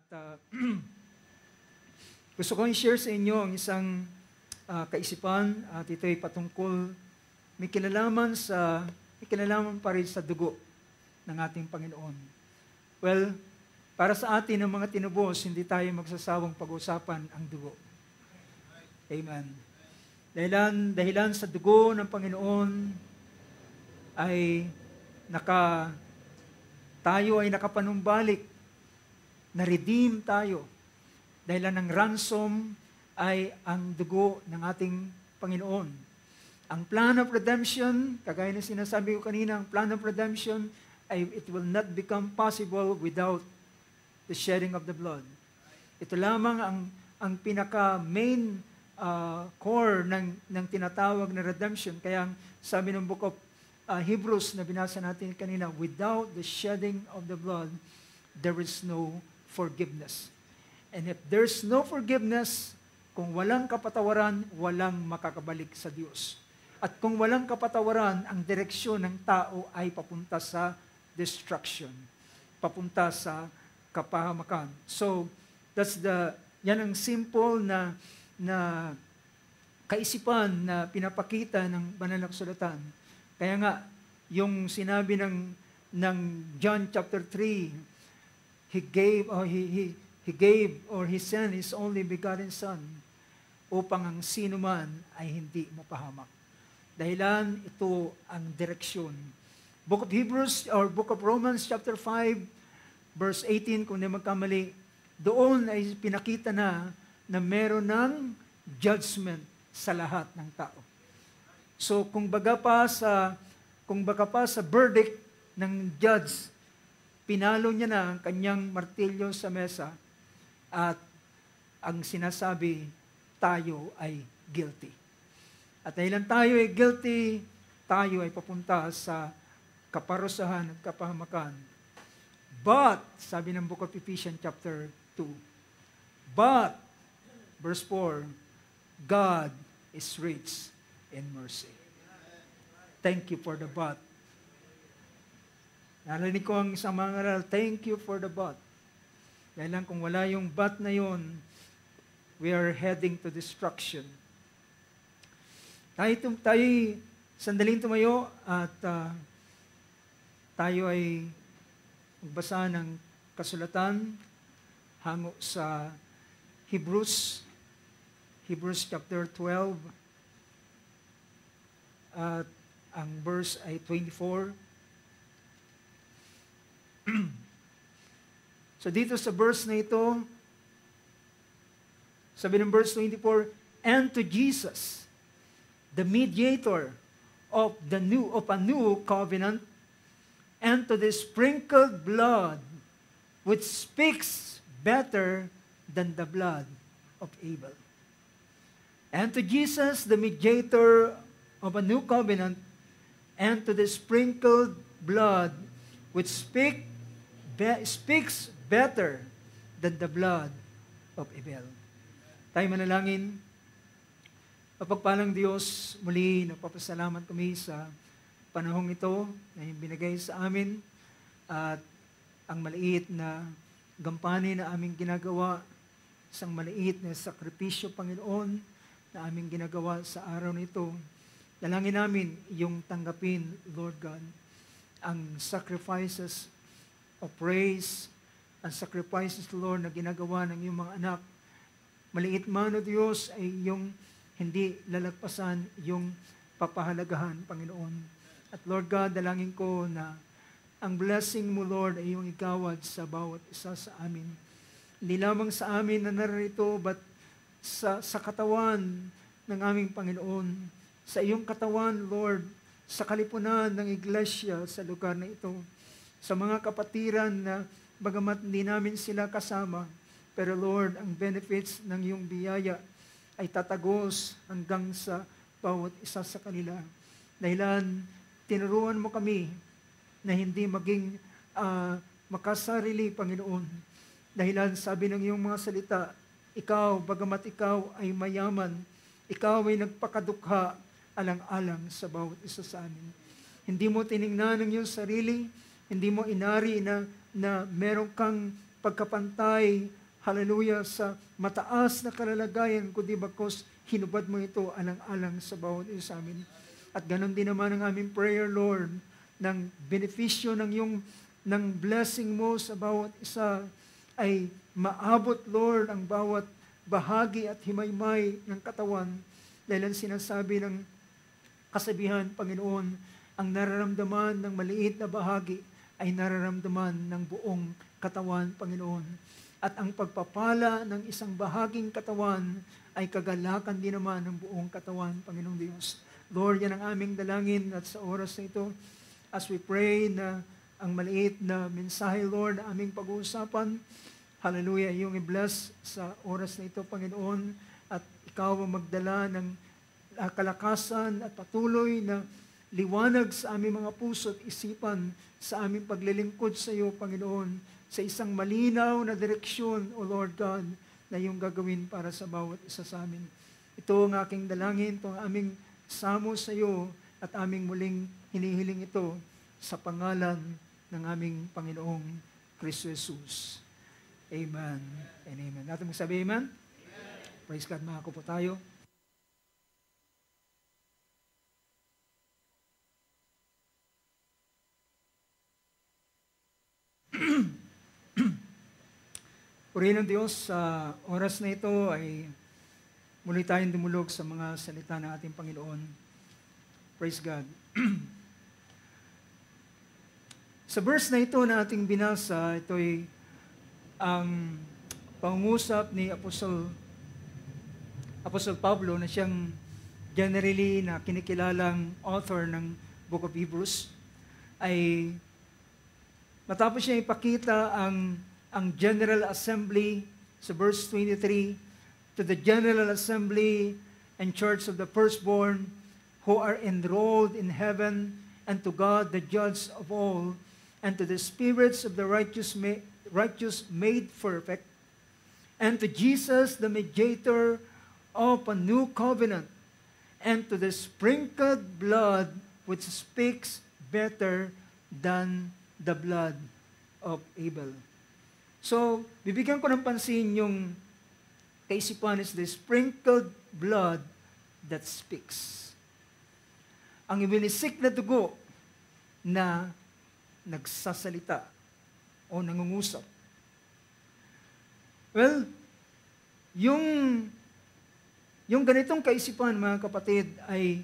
At gusto kong i-share sa inyo ang isang kaisipan at ito ay patungkol, may kinalaman pa rin sa dugo ng ating Panginoon. Well, para sa atin ng mga tinubos, hindi tayo magsasawang pag-usapan ang dugo. Amen. Dahilan sa dugo ng Panginoon ay tayo ay nakapanumbalik, na-redeem tayo. Dahilan ng ransom ay ang dugo ng ating Panginoon. Ang plan of redemption, kagaya ng sinasabi ko kanina, ang plan of redemption ay it will not become possible without the shedding of the blood. Ito lamang ang pinaka-main core ng tinatawag na redemption. Kaya sabi ng book of Hebrews na binasa natin kanina, without the shedding of the blood, there is no forgiveness. And if there's no forgiveness, kung walang kapatawaran, walang makakabalik sa Diyos. At kung walang kapatawaran, ang direksyon ng tao ay papunta sa destruction, papunta sa kapahamakan. So, yan ang simple na kaisipan na pinapakita ng banal na kasulatan. Kaya nga, yung sinabi ng John chapter 3, He gave or He sent His only begotten Son upang ang sino man ay hindi mapahamak. Dahilan ito ang direksyon. Book of Hebrews or Book of Romans chapter 5 verse 18, kung di magkamali, doon ay pinakita na meron ng judgment sa lahat ng tao. So kung baga pa sa verdict ng judge, pinalo niya na ang kanyang martilyo sa mesa at ang sinasabi, tayo ay guilty. At dahil tayo ay guilty, tayo ay papunta sa kaparusahan at kapahamakan. But, sabi ng Book of Ephesians chapter 2, but, verse 4, God is rich in mercy. Thank you for the but. Narinig ko ang isang mga ngaral, thank you for the but. Dahil lang kung wala yung but na yun, we are heading to destruction. Tayo sandaling tumayo at tayo ay magbasa ng kasulatan hango sa Hebrews chapter 12 at ang verse ay 24. So dito sa verse na ito, sabi ng verse 24, and to Jesus, the mediator of a new covenant, and to the sprinkled blood, which speaks better than the blood of Abel. And to Jesus, the mediator of a new covenant, and to the sprinkled blood, which speaks better than the blood of Abel. Tayo manalangin. Mapagpalang Diyos, muli nagpapasalamat kami sa panahong ito na binigay sa amin at ang maliit na gampanin na aming ginagawa, isang maliit na sakripisyo, Panginoon, na aming ginagawa sa araw nito. Dalangin namin yung tanggapin, Lord God, ang sacrifices of praise, ang sacrifices, Lord, na ginagawa ng iyong mga anak. Maliit man, O Diyos, ay yung hindi lalagpasan yung papahalagahan, Panginoon. At Lord God, dalangin ko na ang blessing mo, Lord, ay yung igawad sa bawat isa sa amin. Hindi lamang sa amin na narito, but sa katawan ng aming Panginoon. Sa iyong katawan, Lord, sa kalipunan ng iglesia sa lugar na ito. Sa mga kapatiran na bagamat hindi namin sila kasama, pero Lord, ang benefits ng iyong biyaya ay tatagos hanggang sa bawat isa sa kanila. Dahilan, tinuruan mo kami na hindi maging makasarili, Panginoon. Dahilan, sabi ng iyong mga salita, ikaw, bagamat ikaw ay mayaman, ikaw ay nagpakadukha alang-alang sa bawat isa sa amin. Hindi mo tiningnan ang iyong sarili, hindi mo inari na meron kang pagkapantay, hallelujah, sa mataas na kalalagayan, kundi bagkus hinubad mo ito alang-alang sa bawat isa sa amin. At ganon din naman ang aming prayer, Lord, ng benepisyo ng blessing mo sa bawat isa ay maabot, Lord, ang bawat bahagi at himaymay ng katawan. Dahil ang sinasabi ng kasabihan, Panginoon, ang nararamdaman ng maliit na bahagi ay nararamdaman ng buong katawan, Panginoon. At ang pagpapala ng isang bahaging katawan ay kagalakan din naman ng buong katawan, Panginoong Diyos. Lord, yan ang aming dalangin at sa oras na ito, as we pray na ang maliit na mensahe, Lord, na aming pag-uusapan, hallelujah, iyong i-bless sa oras na ito, Panginoon, at ikaw ang magdala ng kalakasan at patuloy na liwanag sa aming mga puso at isipan sa aming paglilingkod sa iyo, Panginoon, sa isang malinaw na direksyon, O Lord God, na iyong gagawin para sa bawat isa sa amin. Ito ang aking dalangin, ito ang aming samo sa iyo at aming muling hinihiling ito sa pangalan ng aming Panginoong Kristo Jesus. Amen and amen. Natin magsabi amen? Amen. Praise God, mga po tayo. Purihin ng Diyos, sa oras na ito ay muli tayong dumulog sa mga salita ng ating Panginoon. Praise God. Sa verse na ito na ating binasa, ito ay ang pangungusap ni Apostle Pablo na siyang generally na kinikilalang author ng Book of Hebrews, ay matapos niya ipakita ang General Assembly sa verse 23, to the General Assembly and Church of the Firstborn who are enrolled in heaven, and to God the Judge of all, and to the spirits of the righteous made perfect, and to Jesus the mediator of a new covenant, and to the sprinkled blood which speaks better than the blood of Abel. So, bibigyan ko ng pansin yung kaisipan is the sprinkled blood that speaks. Ang ibinisik na dugo na nagsasalita o nangungusap. Well, yung ganitong kaisipan, mga kapatid, ay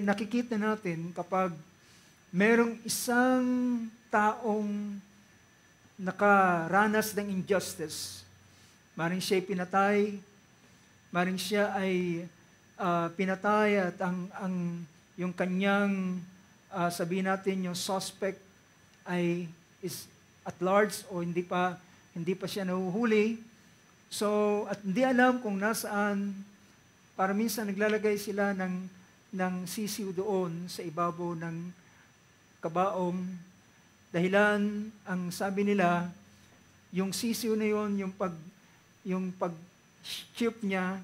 nakikita natin kapag merong isang taong nakaranas ng injustice. Maring siya ay pinatay, maring siya ay pinatay at yung kanyang sabihin natin yung suspect ay is at large o hindi pa siya nahuhuli. So, at hindi alam kung nasaan, para minsan naglalagay sila ng sisiw doon sa ibabaw ng kabaong. Dahilan, ang sabi nila, yung sisiw na yun, yung pag-chip niya,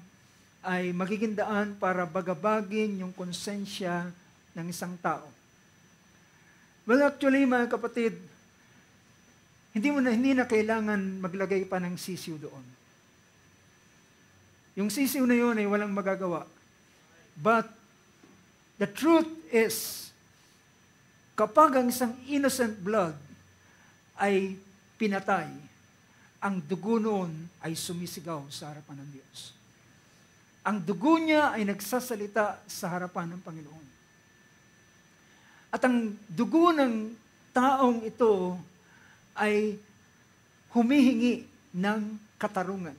ay magiging daan para bagabagin yung konsensya ng isang tao. Well, actually, mga kapatid, hindi na kailangan maglagay pa ng sisiw doon. Yung sisiw na yun ay walang magagawa. But, the truth is, kapag ang isang innocent blood ay pinatay, ang dugo noon ay sumisigaw sa harapan ng Diyos. Ang dugo niya ay nagsasalita sa harapan ng Panginoon. At ang dugo ng taong ito ay humihingi ng katarungan.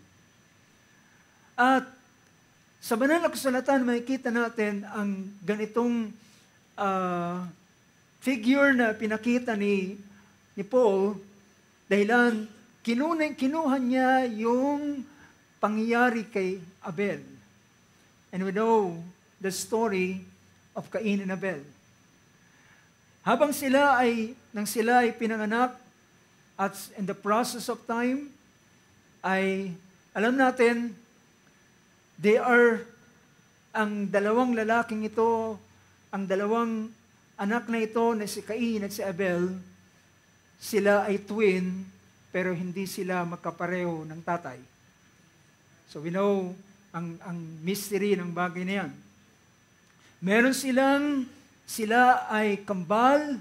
At sa banal na kasulatan, makikita natin ang ganitong figure na pinakita ni Paul, dahilan kinuha niya yung pangyayari kay Abel. And we know the story of Cain and Abel. Habang sila ay pinanganak at in the process of time, ay alam natin, ang dalawang lalaking ito, ang dalawang anak na ito na si Cain at si Abel, sila ay twin, pero hindi sila magkapareho ng tatay. So we know ang mystery ng bagay na yan. Meron sila ay kambal,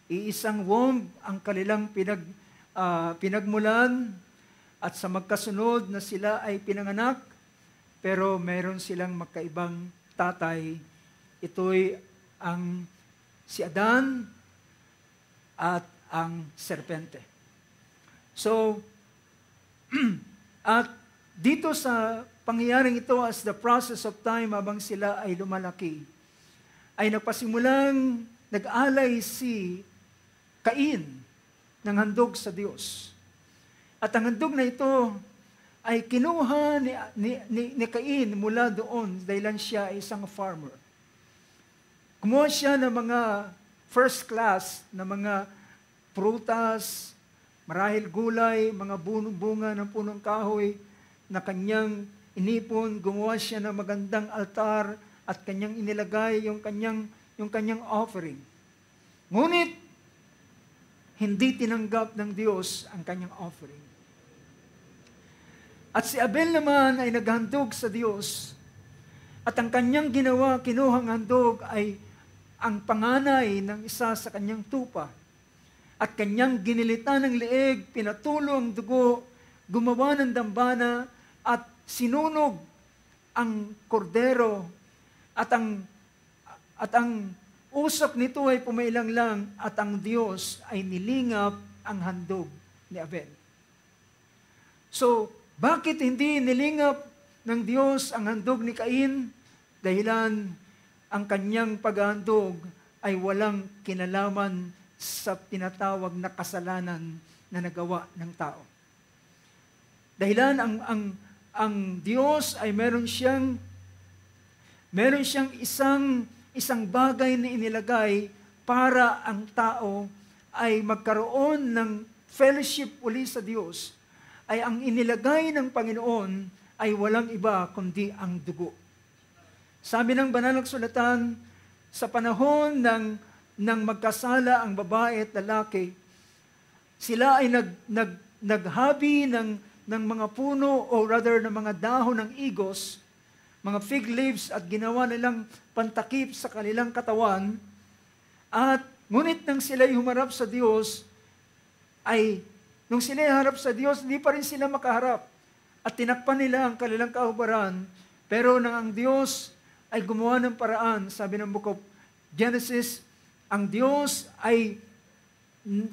iisang womb ang kanilang pinagmulan, at sa magkasunod na sila ay pinanganak, pero meron silang magkaibang tatay. Ito'y si Adan at ang serpente. So, at dito sa pangyayaring ito, as the process of time habang sila ay lumalaki, ay nagpasimulang nag-alay si Cain ng handog sa Diyos. At ang handog na ito ay kinuha ni Cain mula doon dahil siya ay isang farmer. Kumuha siya ng mga first class na mga prutas, marahil gulay, mga bunga ng punong kahoy na kanyang inipon. Gumawa siya ng magandang altar at kanyang inilagay yung kanyang offering. Ngunit, hindi tinanggap ng Diyos ang kanyang offering. At si Abel naman ay naghandog sa Diyos, at ang kanyang ginawa, kinuhang handog ay ang panganay ng isa sa kanyang tupa. At kanyang ginilitan ng leeg, pinatulo ang dugo, gumawa ng dambana, at sinunog ang kordero, at ang usok nito ay pumailang lang, at ang Diyos ay nilingap ang handog ni Abel. So, bakit hindi nilingap ng Diyos ang handog ni Cain? Dahilan ang kanyang paghahandog ay walang kinalaman sa tinatawag na kasalanan na nagawa ng tao. Dahilan ang Diyos ay meron siyang isang bagay na inilagay para ang tao ay magkaroon ng fellowship uli sa Diyos, ay ang inilagay ng Panginoon ay walang iba kundi ang dugo. Sabi ng banal na kasulatan, sa panahon ng magkasala ang babae at lalaki, sila ay naghabi ng mga puno o rather ng mga dahon ng igos, mga fig leaves, at ginawa nilang pantakip sa kanilang katawan. At ngunit nang sila humarap sa Diyos, nung sila harap sa Diyos, hindi pa rin sila makaharap. At tinakpan nila ang kanilang kahubaran. Pero nang ang Diyos ay gumawa ng paraan, sabi ng Book of Genesis, ang Diyos ay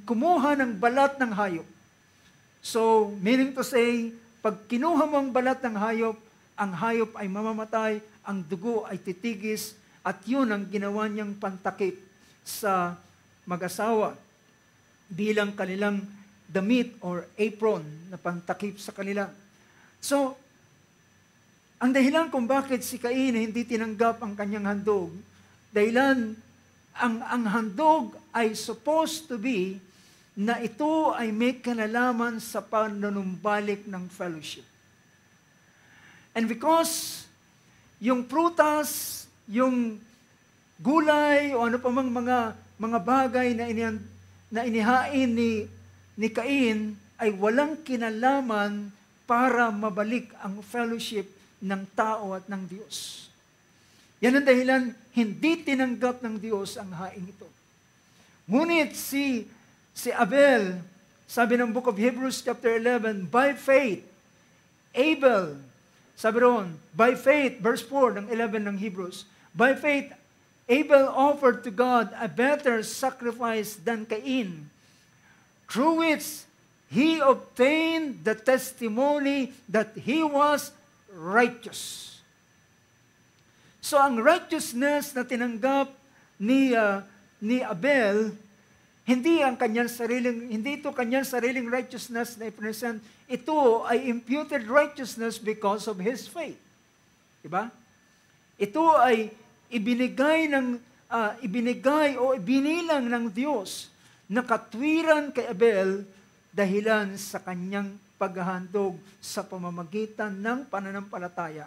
kumuha ng balat ng hayop. So, meaning to say, pag kinuha mo ang balat ng hayop, ang hayop ay mamamatay, ang dugo ay titigis, at yun ang ginawa niyang pantakip sa mag-asawa bilang kanilang damit or apron na pantakip sa kanila. So, ang dahilan kung bakit si Cain hindi tinanggap ang kanyang handog, dahilan ang handog ay supposed to be na ito ay may kinalaman sa panunumbalik ng fellowship. And because yung prutas, yung gulay o ano pa mang mga bagay na inihain ni Cain ay walang kinalaman para mabalik ang fellowship ng tao at ng Diyos. Yan ang dahilan, hindi tinanggap ng Diyos ang haing ito. Ngunit si Abel, sabi ng Book of Hebrews chapter 11, by faith, Abel, sabi roon, by faith, verse 4 ng 11 ng Hebrews, by faith, Abel offered to God a better sacrifice than Cain, through which he obtained the testimony that he was righteous. So ang righteousness na tinanggap ni Abel, hindi ito kanyang sariling righteousness na i-present. Ito ay imputed righteousness because of his faith. Diba? Ito ay ibinigay o ibinilang ng Diyos na katwiran kay Abel dahilan sa kanyang paghahandog sa pamamagitan ng pananampalataya.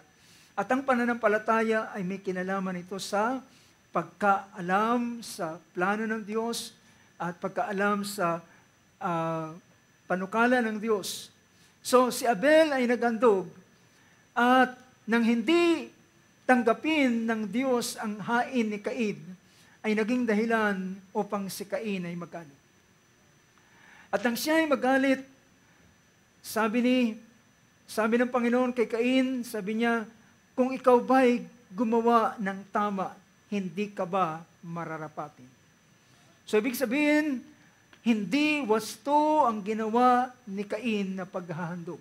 At ang pananampalataya ay may kinalaman ito sa pagkaalam sa plano ng Diyos at pagkaalam sa panukala ng Diyos. So si Abel ay naghandog at nang hindi tanggapin ng Diyos ang hain ni Cain, ay naging dahilan upang si Cain ay magalit. At nang siya ay magalit, sabi ng Panginoon kay Cain, sabi niya, kung ikaw ba'y gumawa ng tama, hindi ka ba mararapatin? So ibig sabihin, hindi wasto ang ginawa ni Cain na paghahandog.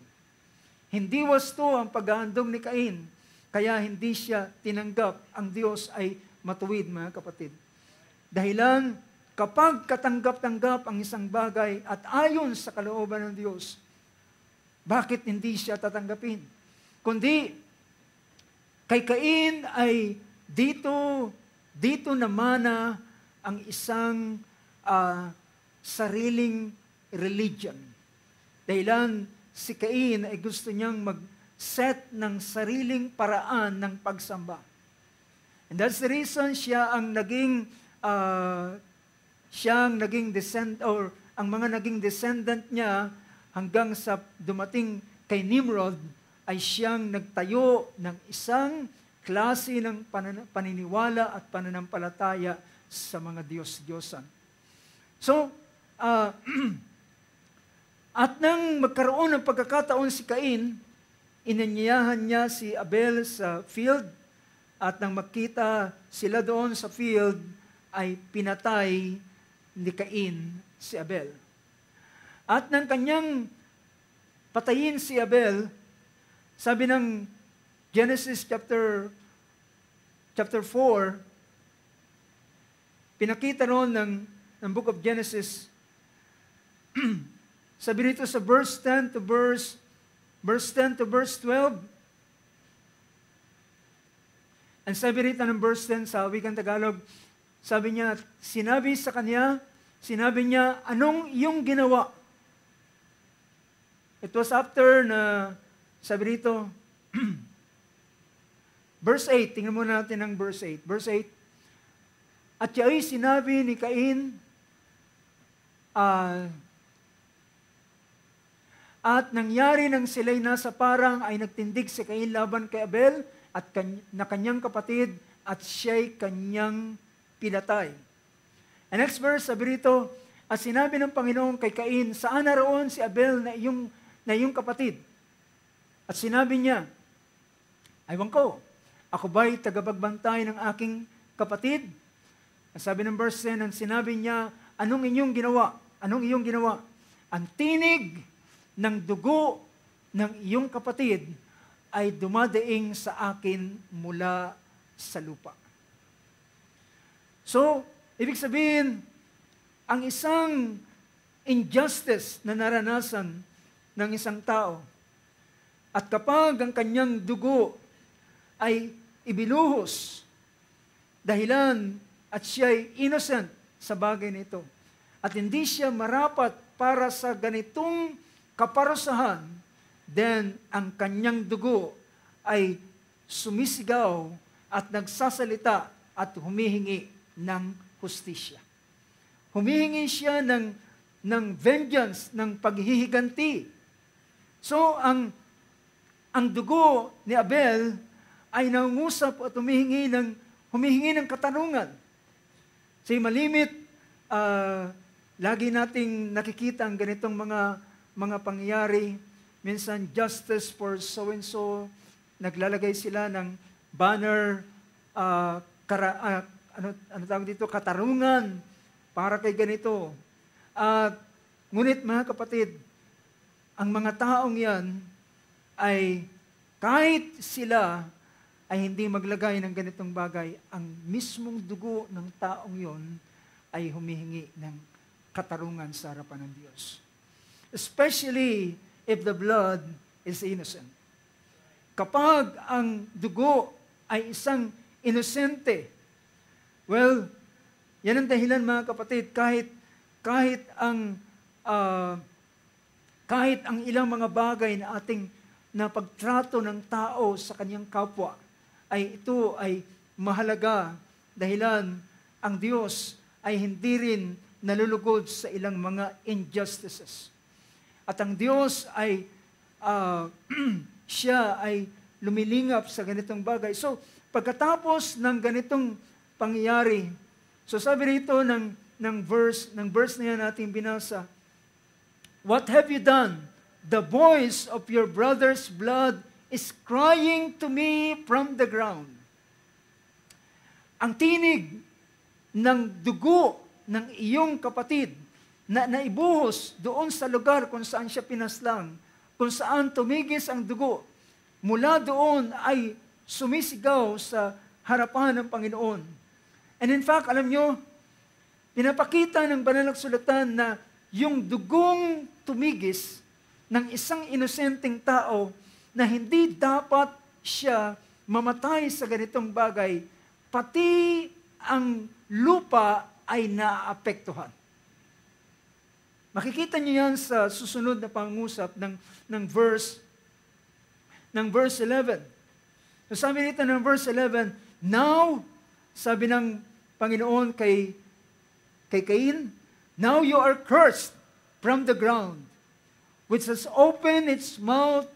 Hindi wasto ang paghahandog ni Cain, kaya hindi siya tinanggap. Ang Diyos ay matuwid, mga kapatid. Dahilan, kapag katanggap-tanggap ang isang bagay at ayon sa kalooban ng Diyos, bakit hindi siya tatanggapin? Kundi, kay Cain ay dito namana ang isang sariling religion. Dahilan, si Cain ay gusto niyang mag-set ng sariling paraan ng pagsamba. And that's the reason siya ang naging ang mga naging descendant niya hanggang sa dumating kay Nimrod ay siyang nagtayo ng isang klase ng paniniwala at pananampalataya sa mga Diyos-Diyosan. So, at nang magkaroon ng pagkakataon si Cain, inanyayahan niya si Abel sa field, at nang makita sila doon sa field, ay pinatay ni Cain si Abel. At nang kanyang patayin si Abel, sabi ng Genesis chapter 4, pinakita roon ng book of Genesis, sabi rito sa verse 10 to verse 12, and sabi rito ng verse 10 sa wikang Tagalog, sabi niya, sinabi niya, anong iyong ginawa? It was after na, sabi rito, verse 8, tingnan muna natin ang verse 8. Verse 8, at siya'y sinabi ni Cain, at nangyari nang sila'y nasa parang ay nagtindig si Cain laban kay Abel at na kanyang kapatid at siya'y kanyang pinatay. And next verse, sabi rito, at sinabi ng Panginoon kay Cain, saan naroon si Abel na iyong kapatid? At sinabi niya, aywan ko, ako ba'y tagapagbantay ng aking kapatid? At sabi ng verse 10, ang sinabi niya, anong inyong ginawa? Anong iyong ginawa? Ang tinig ng dugo ng iyong kapatid ay dumadaing sa akin mula sa lupa. So, ibig sabihin, ang isang injustice na naranasan ng isang tao, at kapag ang kanyang dugo ay ibinuhos, dahilan at siya'y innocent sa bagay nito, at hindi siya marapat para sa ganitong kaparusahan, then ang kanyang dugo ay sumisigaw at nagsasalita at humihingi ng hustisya. Humihingi siya ng vengeance, ng paghihiganti. So, ang dugo ni Abel ay nangungusap at humihingi ng katanungan. Sa malimit, lagi nating nakikita ang ganitong mga pangyayari. Minsan, justice for so-and-so, naglalagay sila ng banner, ano tawag dito, katarungan para kay ganito. Ngunit mga kapatid, ang mga taong yan ay kahit sila ay hindi maglagay ng ganitong bagay, ang mismong dugo ng taong yon ay humihingi ng katarungan sa harapan ng Diyos. Especially if the blood is innocent. Kapag ang dugo ay isang inosente, well, yan ang dahilan mga kapatid, kahit ang ilang mga bagay na ating napagtrato ng tao sa kanyang kapwa, ay ito ay mahalaga dahilan ang Diyos ay hindi rin nalulugod sa ilang mga injustices. At ang Diyos ay, siya ay lumilingap sa ganitong bagay. So, pagkatapos ng ganitong pangyayari, so sabi rito ng verse na yan natin binasa, "What have you done? The voice of your brother's blood is crying to me from the ground." Ang tinig ng dugo ng iyong kapatid na naibuhos doon sa lugar kung saan siya pinaslang, kung saan tumigis ang dugo, mula doon ay sumisigaw sa harapan ng Panginoon. And in fact, alam nyo, pinapakita ng banal na kasulatan na yung dugong tumigis ng isang inosenteng tao na hindi dapat siya mamatay sa ganitong bagay, pati ang lupa ay naapektuhan. Makikita niyo yan sa susunod na pangusap ng verse 11. So sabi dito ng verse 11, "Now," sabi ng Panginoon kay Cain, "Now you are cursed from the ground, which has opened its mouth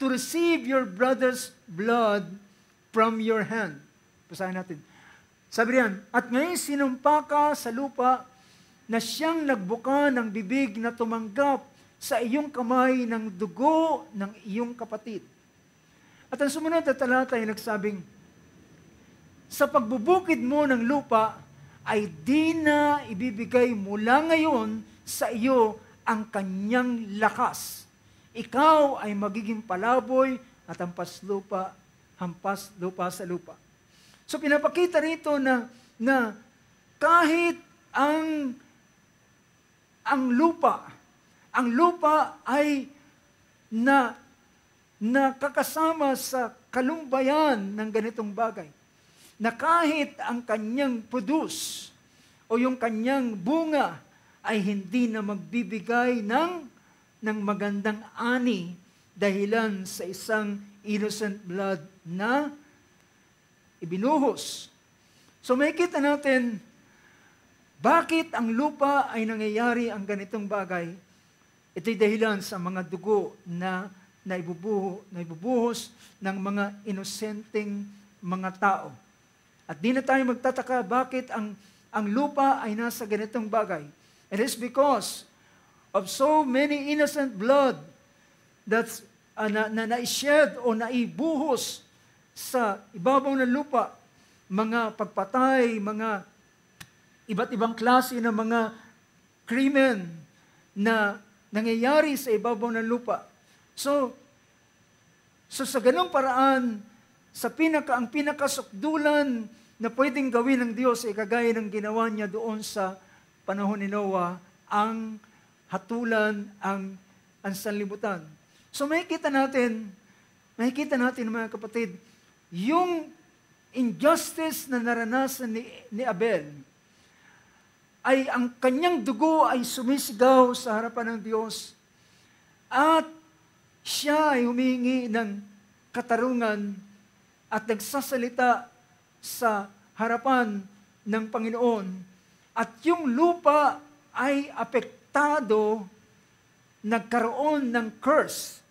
to receive your brother's blood from your hand." Basahin natin. Sabi riyan, "At ngayon sinumpa ka sa lupa na siyang nagbuka ng bibig na tumanggap sa iyong kamay ng dugo ng iyong kapatid." At ang sumunod na talata ay nagsabing, "Sa pagbubukid mo ng lupa, ay di na ibibigay mula ngayon sa iyo ang kanyang lakas. Ikaw ay magiging palaboy at hampas lupa sa lupa." So pinapakita rito na kahit ang lupa ay nakakasama sa kalumbayan ng ganitong bagay. Na kahit ang kanyang produce o yung kanyang bunga ay hindi na magbibigay ng magandang ani dahilan sa isang innocent blood na ibinuhos. So makikita natin bakit ang lupa ay nangyayari ang ganitong bagay. Ito'y dahilan sa mga dugo na ibubuhos ng mga inosenteng mga tao. At di na tayo magtataka bakit ang lupa ay nasa ganitong bagay. It is because of so many innocent blood that's na-shed o naibuhos sa ibabaw ng lupa, mga pagpatay, mga iba't ibang klase ng mga krimen na nangyayari sa ibabaw ng lupa. So sa ganung paraan, ang pinakasukdulan na pwedeng gawin ng Diyos ay kagaya ng ginawa niya doon sa panahon ni Noah, ang hatulan, ang sanlibutan. So makikita natin mga kapatid, yung injustice na naranasan ni Abel, ay ang kanyang dugo ay sumisigaw sa harapan ng Diyos at siya ay humingi ng katarungan at nagsasalita sa harapan ng Panginoon. At yung lupa ay apektado, nagkaroon ng curse.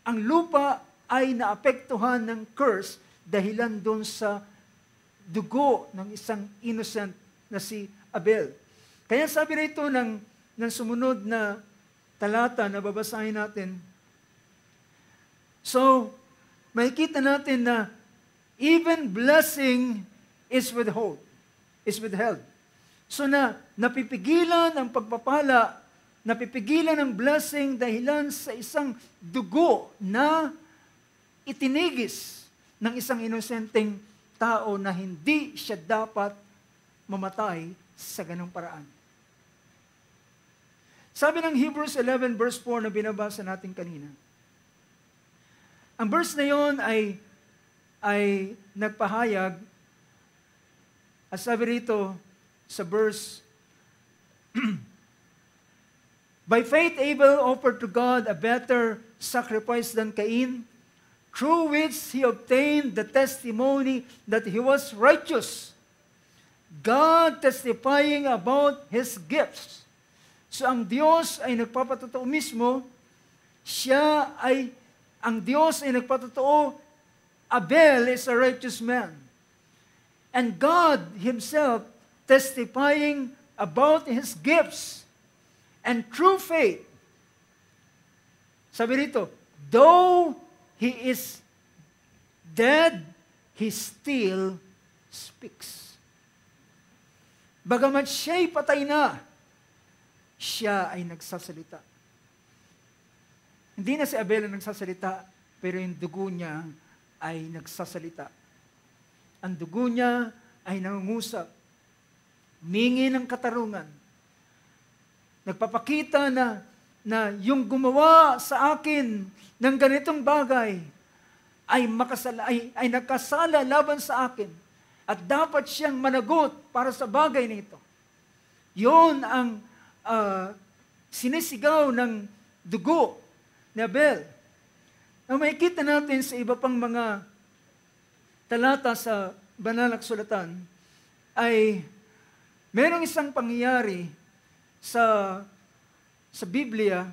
Ang lupa ay naapektuhan ng curse dahilan doon sa dugo ng isang innocent na si Abel. Kaya sabi rito ng sumunod na talata na babasahin natin, so, makikita natin na even blessing is withheld. So napipigilan ang pagpapala, napipigilan ang blessing dahilan sa isang dugo na itinigis ng isang inosenteng tao na hindi siya dapat mamatay sa ganong paraan. Sabi ng Hebrews 11 verse 4 na binabasa natin kanina, ang verse na yon ay nagpahayag, at sabi rito sa verse, by faith Abel offered to God a better sacrifice than Cain, through which he obtained the testimony that he was righteous, God testifying about his gifts. So ang Diyos ay nagpapatotoo mismo, ang Diyos ay nagpatotoo, Abel is a righteous man. And God Himself testifying about His gifts and true faith. Sabi rito, though he is dead, he still speaks. Bagamat siya'y patay na, siya ay nagsasalita. Hindi na si Abel ang nagsasalita, pero yung dugo niya ay nagsasalita. Ang dugo niya ay nangungusap, humingi ng katarungan. Nagpapakita na yung gumawa sa akin ng ganitong bagay ay nagkasala laban sa akin at dapat siyang managot para sa bagay na ito. Yun ang sinisigaw ng dugo ni Abel. Na makikita natin sa iba pang mga talata sa banal na kasulatan ay merong isang pangyayari sa Biblia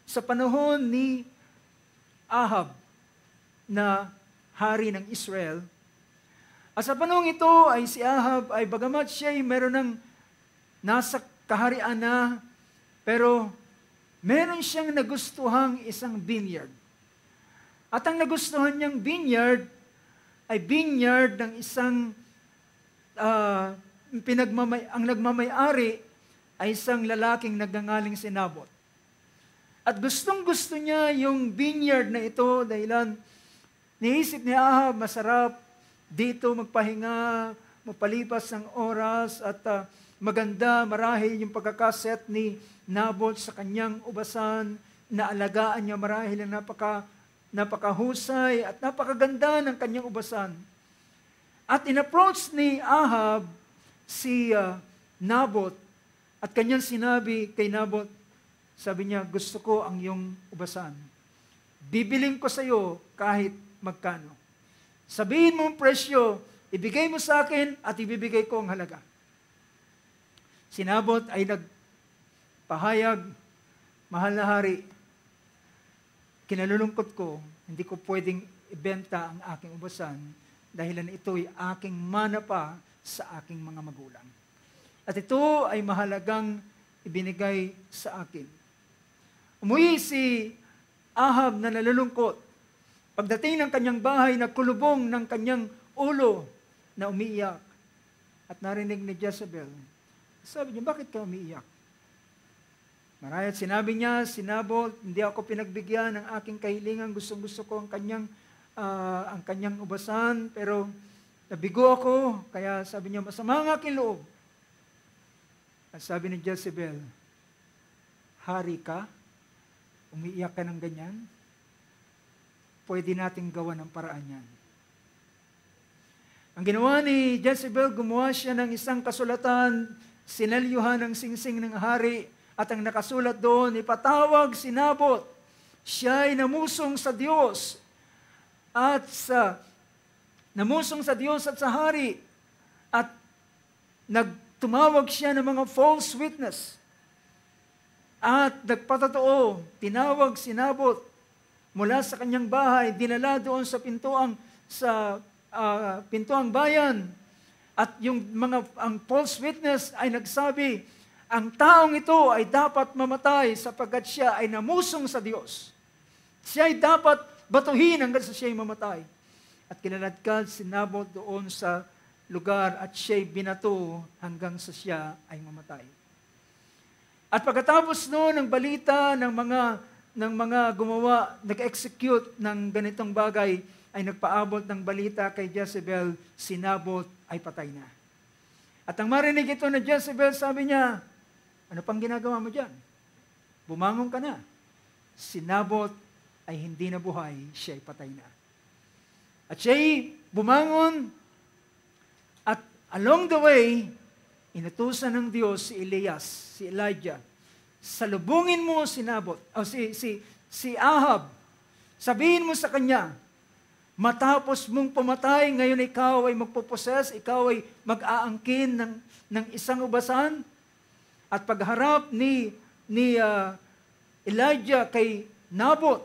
sa panahon ni Ahab na hari ng Israel. At sa panahon ito ay si Ahab ay bagamat siya ay meron ng nasa kaharian na, pero meron siyang nagustuhang isang vineyard. At ang nagustuhan niyang vineyard ay vineyard ng isang ang nagmamay-ari ay isang lalaking nagngangaling si Nabot. At gustong-gusto niya yung vineyard na ito dahilan niisip ni Ahab, masarap dito magpahinga, mapalipas ng oras at maganda marahil yung pagkakaset ni Nabot sa kanyang ubasan, na alagaan niya marahil ang napakahusay at napakaganda ng kanyang ubasan. At in-approach ni Ahab si Nabot at kanyang sinabi kay Nabot, sabi niya, gusto ko ang iyong ubasan. Bibiling ko sa iyo kahit magkano. Sabihin mo ang presyo, ibigay mo sa akin at ibibigay ko ang halaga. Si Nabot ay nagpahayag, mahal na hari, kinalulungkot ko, hindi ko pwedeng ibenta ang aking ubasan dahilan ito'y aking mana pa sa aking mga magulang. At ito ay mahalagang ibinigay sa akin. Umuwi si Ahab na nalulungkot. Pagdating ng kanyang bahay, nagkulubong ng kanyang ulo na umiiyak. At narinig ni Jezebel, sabi niya, bakit ka umiiyak? Marahil sinabi niya, Nabot, hindi ako pinagbigyan ng aking kahilingan, gustong-gusto ko ang kanyang ubasan, pero nabigo ako, kaya sabi niya, masama ang aking loob. At sabi ni Jezebel, hari ka? Umiiyak ka ng ganyan? Pwede nating gawa ng paraan yan. Ang ginawa ni Jezebel, gumawa siya ng isang kasulatan, sinalyuhan ng singsing ng hari, at ang nakasulat doon, ipatawag si Nabot. Siya ay namusong sa Diyos at sa hari, at nagtumawag siya ng mga false witness at nagpatotoo, tinawag si Nabot mula sa kanyang bahay, dinala doon sa pintuang bayan, at ang false witness ay nagsabi, ang taong ito ay dapat mamatay sapagkat siya ay namusong sa Diyos. Siya ay dapat batuhin hanggang sa siya ay mamatay. At kinaladkad si Nabot doon sa lugar at siya'y binato hanggang sa siya ay mamatay. At pagkatapos noon ng balita ng mga gumawa, nag-execute ng ganitong bagay, ay nagpaabot ng balita kay Jezebel, si Nabot ay patay na. At ang marinig ito na Jezebel, sabi niya, ano pang ginagawa mo dyan? Bumangon ka na. Si Nabot ay hindi na buhay, siya ay patay na. At siya'y bumangon, at along the way, inutusan ng Diyos si Elias, si Elijah, salubungin mo si Nabot, si Ahab, sabihin mo sa kanya, matapos mong pumatay, ngayon ikaw ay magpuposes, ikaw ay mag-aangkin ng isang ubasan, at pagharap ni Elijah kay Nabot,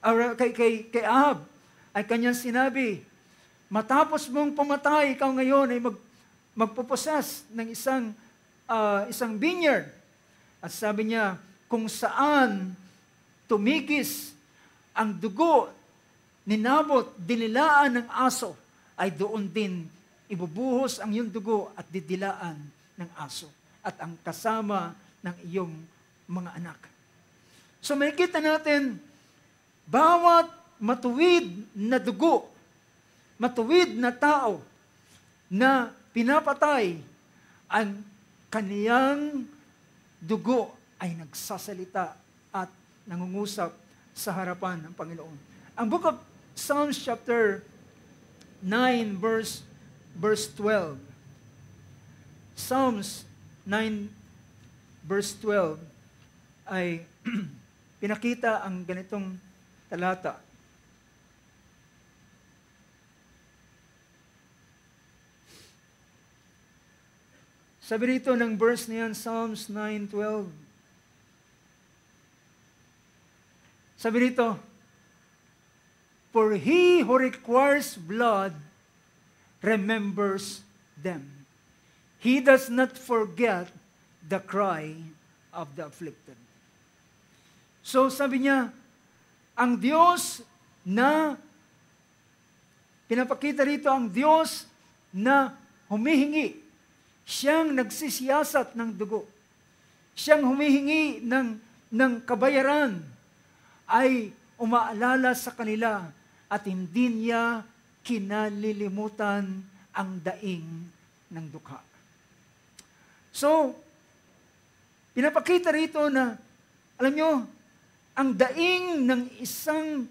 or kay Ahab, ay kanyang sinabi, matapos mong pumatay, ikaw ngayon ay magpuposes ng isang vineyard. At sabi niya, kung saan tumigis ang dugo ni Nabot, dinilaan ng aso, ay doon din ibubuhos ang iyong dugo at didilaan ng aso at ang kasama ng iyong mga anak. So makikita natin, bawat matuwid na dugo, matuwid na tao na pinapatay, ang kaniyang dugo ay nagsasalita at nangungusap sa harapan ng Panginoon. Ang book of Psalms chapter 9 verse 12. Psalms 9 verse 12 ay pinakita ang ganitong talata. Sabi rito ng verse na yan, Psalms 9:12. Sabi rito, for he who requires blood remembers them. He does not forget the cry of the afflicted. So sabi niya, ang Diyos na pinapakita rito, ang Diyos na humihingi, siyang nagsisiyasat ng dugo, siyang humihingi ng kabayaran, ay umaalala sa kanila at hindi niya kinalilimutan ang daing ng dukha. So, pinapakita rito na, alam nyo, ang daing ng isang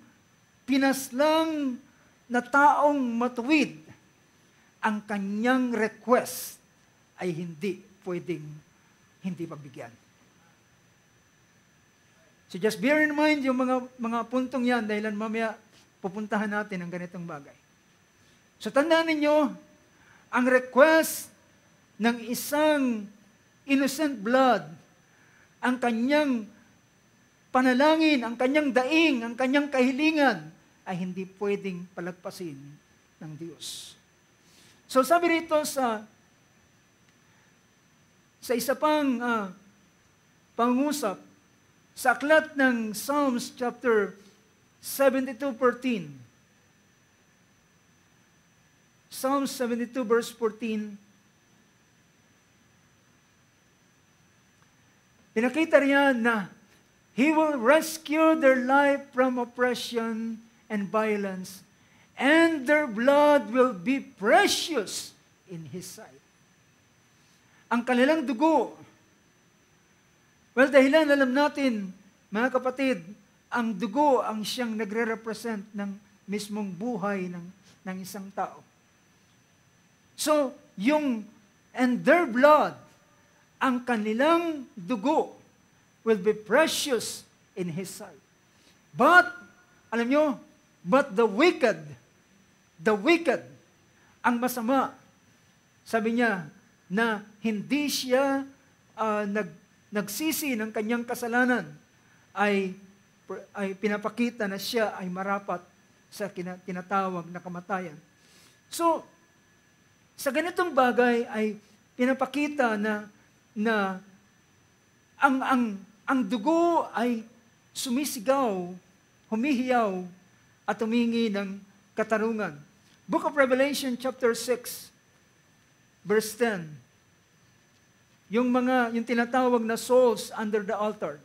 pinaslang na taong matuwid, ang kanyang request ay hindi pwedeng hindi pagbigyan. So just bear in mind yung mga puntong yan dahil mamaya pupuntahan natin ang ganitong bagay. So tandaan ninyo, ang request ng isang innocent blood, ang kanyang panalangin, ang kanyang daing, ang kanyang kahilingan, ay hindi pwedeng palagpasin ng Diyos. So sabi rito sa isa pang pangusap, sa aklat ng Psalms chapter 72:14. Psalms 72 verse 14. Pinakita riyan na He will rescue their life from oppression and violence, and their blood will be precious in His sight. Ang kanilang dugo, well, dahilan alam natin, mga kapatid, ang dugo ang siyang nagre-represent ng mismong buhay ng isang tao. So, and their blood, ang kanilang dugo, will be precious in His sight. But, alam nyo, but the wicked, ang masama, sabi niya, na hindi siya nagsisi ng kanyang kasalanan, ay pinapakita na siya ay marapat sa tinatawag na kamatayan. So, sa ganitong bagay ay pinapakita na ang dugo ay sumisigaw, humihiyaw, at humingi ng katarungan. Book of Revelation chapter 6, verse 10. Yung tinatawag na souls under the altar.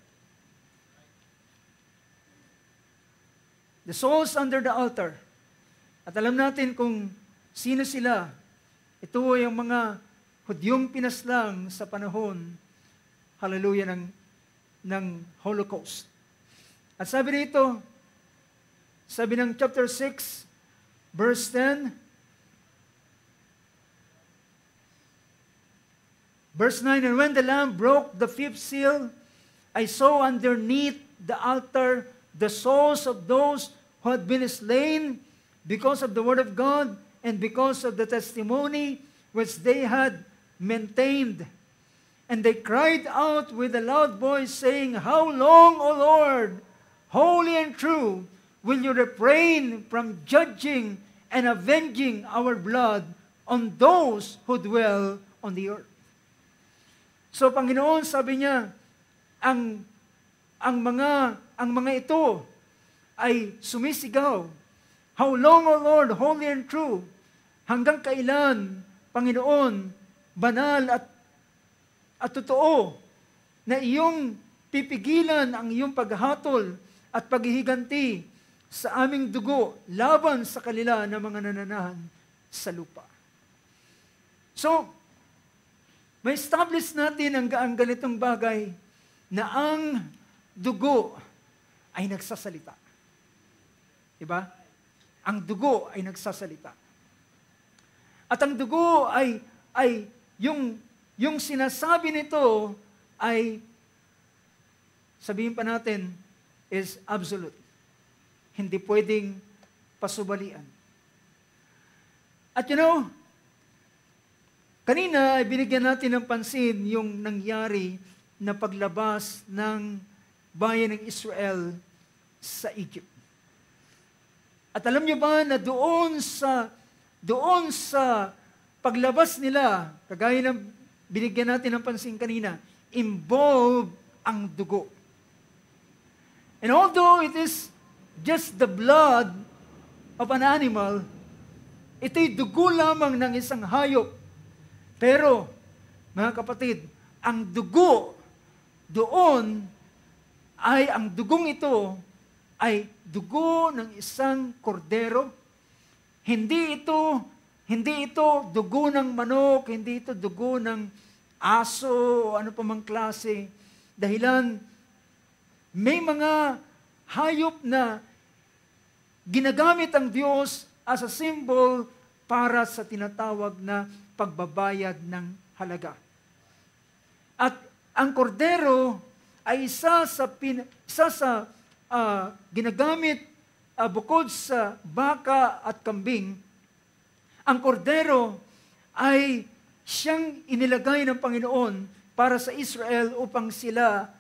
The souls under the altar. At alam natin kung sino sila. Ito ay ang mga Hudyong pinaslang sa panahon, hallelujah, ng Holocaust. At sabi rito, sabi ng chapter 6, verse 10, verse 9, and when the Lamb broke the fifth seal, I saw underneath the altar the souls of those who had been slain because of the word of God and because of the testimony which they had maintained. And they cried out with a loud voice, saying, How long, O Lord, holy and true, will you refrain from judging and avenging our blood on those who dwell on the earth? So, Panginoon, sabi niya, ang mga ito ay sumisigaw, How long, O Lord, holy and true? Hanggang kailan, Panginoon, banal at totoo, na iyong pipigilan ang iyong paghatol at paghihiganti sa aming dugo laban sa kanila na mga nananahan sa lupa. So, may establish natin ang ganitong bagay na ang dugo ay nagsasalita. Diba? Ang dugo ay nagsasalita. At ang dugo ay yung sinasabi nito ay, sabihin pa natin, is absolute. Hindi pwedeng pasubalian. At kanina ay binigyan natin ng pansin yung nangyari na paglabas ng bayan ng Israel sa Egypt. At alam niyo ba na doon sa paglabas nila, kagaya ng binigyan natin ng pansin kanina, involved ang dugo. And although it is just the blood of an animal, ito'y dugo lamang ng isang hayop. Pero, mga kapatid, ang dugo doon ang dugong ito ay dugo ng isang kordero. Hindi ito dugo ng manok, hindi ito dugo ng aso o ano pa mang klase. Dahilan, may mga hayop na ginagamit ang Diyos as a symbol para sa tinatawag na pagbabayad ng halaga. At ang kordero ay isa sa ginagamit bukod sa baka at kambing. Ang kordero ay siyang inilagay ng Panginoon para sa Israel upang sila,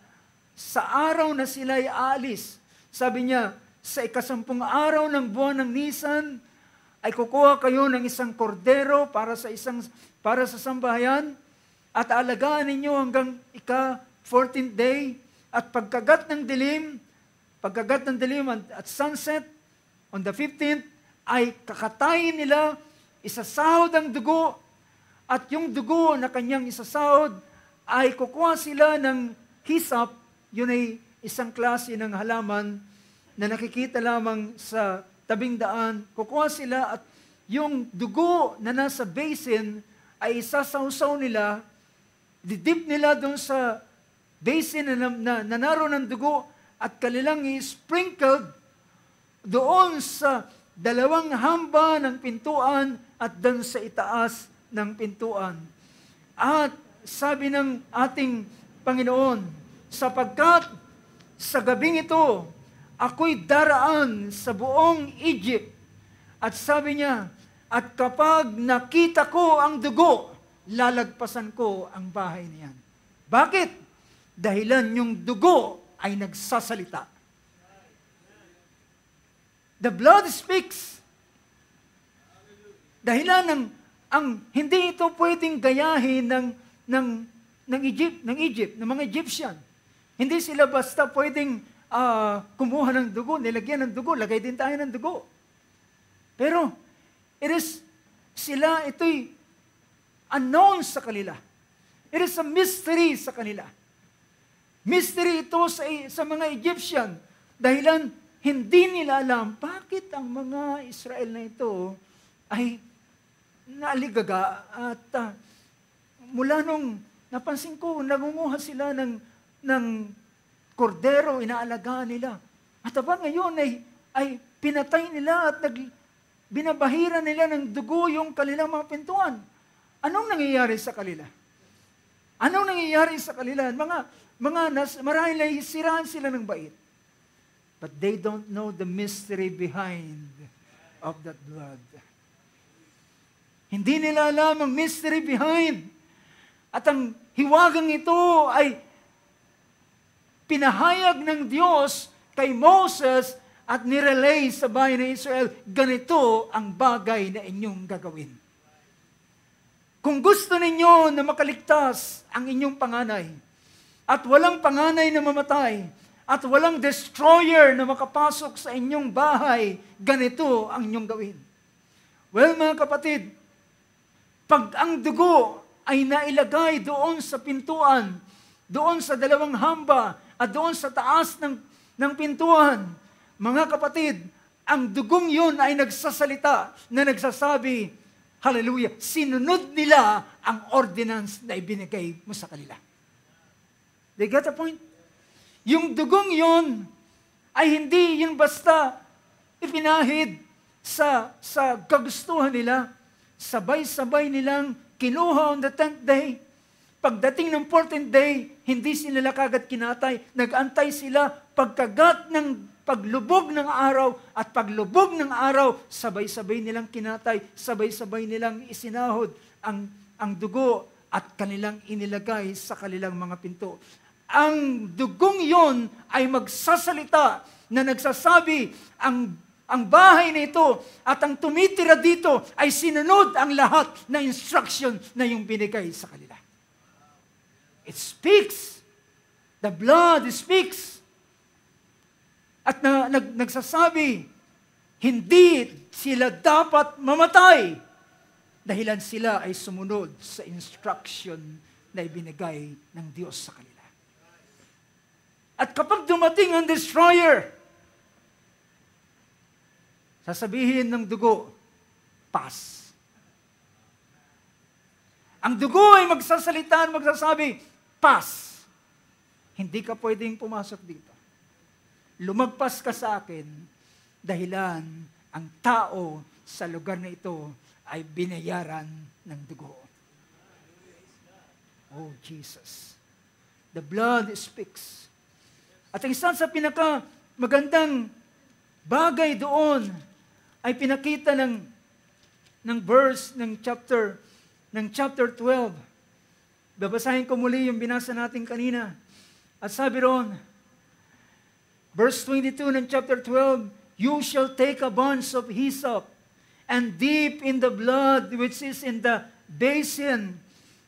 sa araw na sila ay aalis, sabi niya, sa 10 araw ng buwan ng Nisan, ay kukuha kayo ng isang kordero para sa sambahayan, at aalagaan ninyo hanggang 14th day, at pagkagat ng dilim at sunset, on the 15th, ay kakatayin nila, isasahod ang dugo, at yung dugo na kanyang isasahod, ay kukuha sila ng hisap, yun ay isang klase ng halaman na nakikita lamang sa tabing daan. Kukuha sila at yung dugo na nasa basin ay isasawsaw nila, didip nila doon sa basin na naroon ng dugo at kanilang i-sprinkled doon sa 2 hamba ng pintuan at doon sa itaas ng pintuan. At sabi ng ating Panginoon, sapagkat sa gabing ito, ako'y daraan sa buong Egypt. At sabi niya, at kapag nakita ko ang dugo, lalagpasan ko ang bahay niyan. Bakit? Dahilan yung dugo ay nagsasalita. The blood speaks. Dahilan hindi ito pwedeng gayahin ng Egypt, ng mga Egyptian. Hindi sila basta pwedeng kumuha ng dugo, nilagyan ng dugo, lagay din tayo ng dugo. Pero, ito'y unknown sa kanila. It is a mystery sa kanila. Mystery ito sa mga Egyptian. Dahilan, hindi nila alam bakit ang mga Israel na ito ay naaligaga at mula nung napansin ko, nangunguha sila ng kordero, inaalagaan nila. At ngayon ay pinatay nila at binabahira nila ng dugo yung kanilang mga pintuan. Anong nangyayari sa kanila? Anong nangyayari sa kanila? Marahil ay siraan sila ng bait. But they don't know the mystery behind of that blood. Hindi nila alam ang mystery behind. At ang hiwagang ito ay pinahayag ng Diyos kay Moses at nirelay sa bayan ng Israel, ganito ang bagay na inyong gagawin. Kung gusto ninyo na makaligtas ang inyong panganay, at walang panganay na mamatay, at walang destroyer na makapasok sa inyong bahay, ganito ang inyong gawin. Well, mga kapatid, pag ang dugo ay nailagay doon sa pintuan, doon sa dalawang hamba, at doon sa taas ng pintuan, mga kapatid, ang dugong yun ay nagsasalita na nagsasabi, hallelujah, sinunod nila ang ordinance na ibinigay mo sa kanila. They get the point? Yung dugong yun ay hindi yun basta ipinahid sa kagustuhan nila. Sabay-sabay nilang kinuha on the 10th day. Pagdating ng 14th day, hindi sila kagad kinatay. Nag-antay sila pagkagat ng paglubog ng araw at paglubog ng araw, sabay-sabay nilang kinatay, sabay-sabay nilang isinahod ang dugo at kanilang inilagay sa kanilang mga pinto. Ang dugong yon ay magsasalita na nagsasabi, ang bahay na ito at ang tumitira dito ay sinunod ang lahat na instruction na yung binigay sa kanila. It speaks. The blood speaks. At nagsasabi, hindi sila dapat mamatay dahilan sila ay sumunod sa instruction na ibinigay ng Diyos sa kanila. At kapag dumating ang destroyer, sasabihin ng dugo, pass. Ang dugo ay magsasalita, magsasabi, pass. Hindi ka pwedeng pumasok dito. Lumagpas ka sa akin dahilan ang tao sa lugar na ito ay binayaran ng dugo. Oh, Jesus. The blood speaks. At ang isa sa magandang bagay doon ay pinakita ng verse ng chapter 12. Babasahin ko muli yung binasa natin kanina. At sabi roon, verse 22 ng chapter 12, you shall take a bunch of hyssop and dip in the blood which is in the basin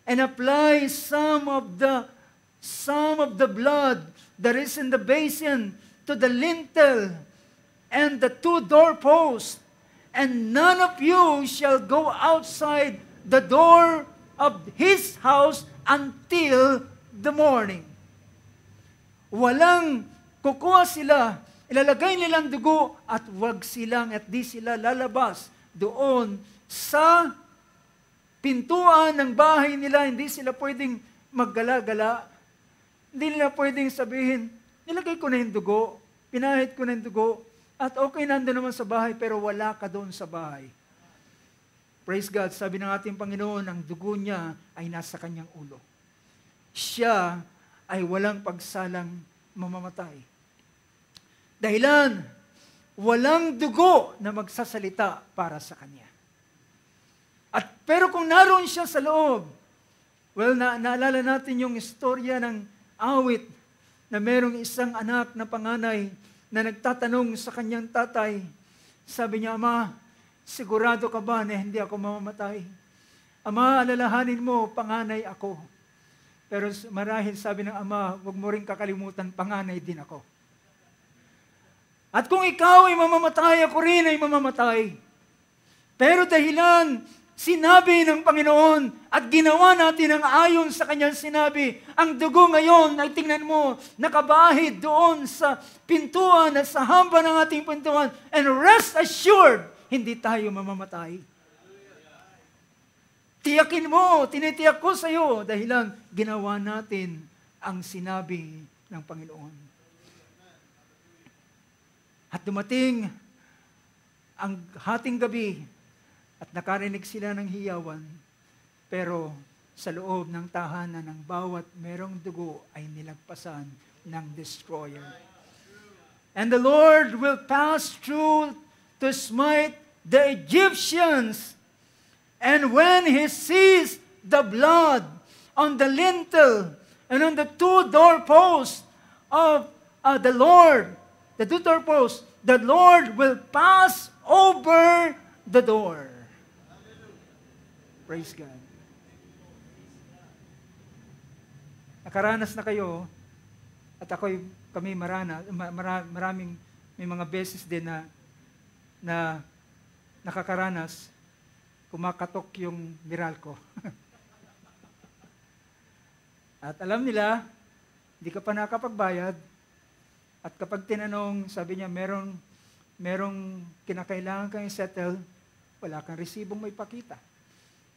and apply some of the blood that is in the basin to the lintel and the 2 doorposts, and none of you shall go outside the door of his house until the morning. Walang kukuha sila, ilalagay nilang dugo at di sila lalabas doon sa pintuan ng bahay nila. Hindi sila pwedeng maggala-gala. Hindi nila pwedeng sabihin, nilagay ko na yung dugo, pinahid ko na yung dugo, at okay, nandun naman sa bahay, pero wala ka doon sa bahay. Praise God, sabi ng ating Panginoon, ang dugo niya ay nasa kanyang ulo. Siya ay walang pagsalang mamamatay. Dahilan, walang dugo na magsasalita para sa kanya. Pero kung naroon siya sa loob, well, naalala natin yung istorya ng awit na merong isang anak na panganay na nagtatanong sa kanyang tatay. Sabi niya, Ama, sigurado ka ba na hindi ako mamamatay? Ama, alalahanin mo, panganay ako. Pero marahil sabi ng ama, huwag mo rin kakalimutan, panganay din ako. At kung ikaw ay mamamatay, ako rin ay mamamatay. Pero dahilan, sinabi ng Panginoon at ginawa natin ang ayon sa kanyang sinabi, ang dugo ngayon ay tingnan mo, nakabahid doon sa pintuan at sa hamba ng ating pintuan. And rest assured, hindi tayo mamamatay. Tiyakin mo, tinitiyak ko sa iyo dahilan ginawa natin ang sinabi ng Panginoon. At dumating ang hating gabi at nakarinig sila ng hiyawan, pero sa loob ng tahanan ng bawat merong dugo ay nilagpasan ng destroyer. And the Lord will pass through to smite the Egyptians. And when he sees the blood on the lintel and on the two doorposts of the Lord, the two doorposts, the Lord will pass over the door. Praise God. Nakaranas na kayo, at kami maraming, may mga beses din na nakakaranas, kumakatok yung Meralco. At alam nila, hindi ka pa nakapagbayad, at kapag tinanong, sabi niya, merong kinakailangan kang i-settle, wala kang resibong may pakita.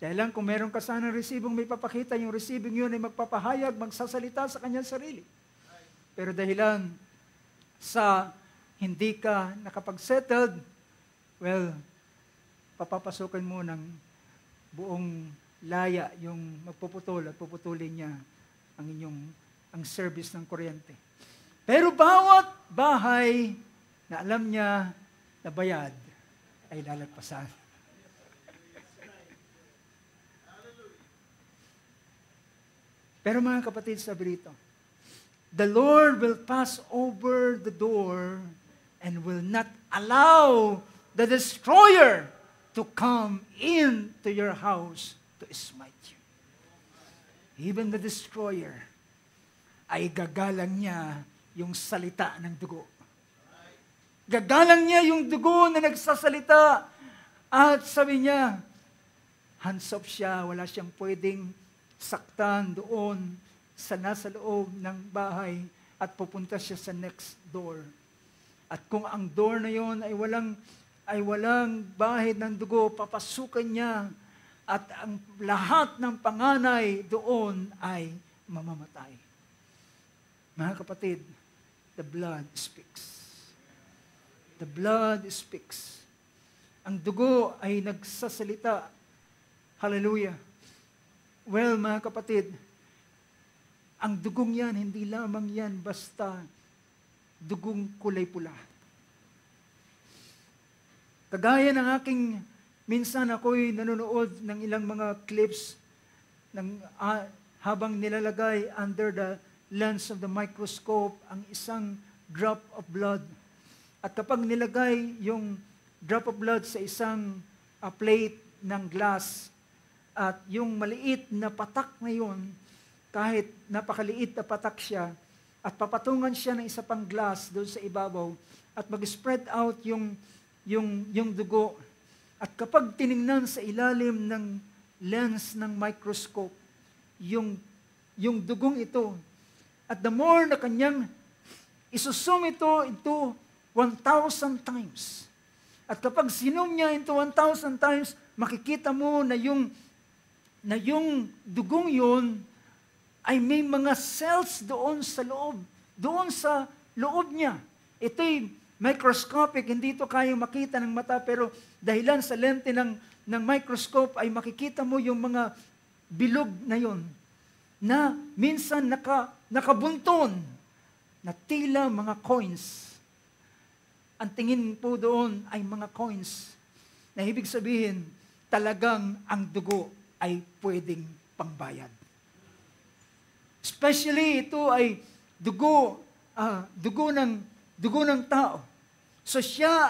Dahil lang kung meron ka sanang resibong may papakita, yung resibong yun ay magpapahayag, magsasalita sa kanyang sarili. Pero dahilan sa hindi ka nakapag-settled, well, papapasukin mo ng buong laya yung magpuputol at puputulin niya ang service ng kuryente. Pero bawat bahay na alam niya na bayad ay lalagpasan. Pero mga kapatid, sabi rito, the Lord will pass over the door and will not allow the destroyer to come into your house to smite you. Even the destroyer ay gagalang niya yung salita ng dugo. Gagalang niya yung dugo na nagsasalita at sabi niya, hands off siya, wala siyang pwedeng saktan doon sa nasa loob ng bahay at pupunta siya sa next door. At kung ang door na yon ay walang bahid ng dugo, papasukan niya at ang lahat ng panganay doon ay mamamatay. Mga kapatid, the blood speaks. The blood speaks. Ang dugo ay nagsasalita. Hallelujah. Well, mga kapatid, ang dugong yan, hindi lamang yan basta dugong kulay pula. Kagaya ng minsan ako'y nanonood ng ilang mga clips habang nilalagay under the lens of the microscope ang isang drop of blood. At kapag nilagay yung drop of blood sa isang plate ng glass, at yung maliit na patak na yun, kahit napakaliit na patak siya, at papatungan siya ng isa pang glass doon sa ibabaw, at mag-spread out yung dugo. At kapag tiningnan sa ilalim ng lens ng microscope, yung dugong ito, at the more na kanyang isusum ito into 1,000 times. At kapag sinum niya into 1,000 times, makikita mo na yung dugong yun ay may mga cells doon sa loob niya. Ito'y microscopic, hindi ito kayang makita ng mata, pero dahilan sa lente ng microscope ay makikita mo yung mga bilog na yun, na minsan nakabunton, na tila mga coins. Ang tingin po doon ay mga coins, na ibig sabihin, talagang ang dugo ay pwedeng pangbayad. Especially ito ay dugo ng tao. So siya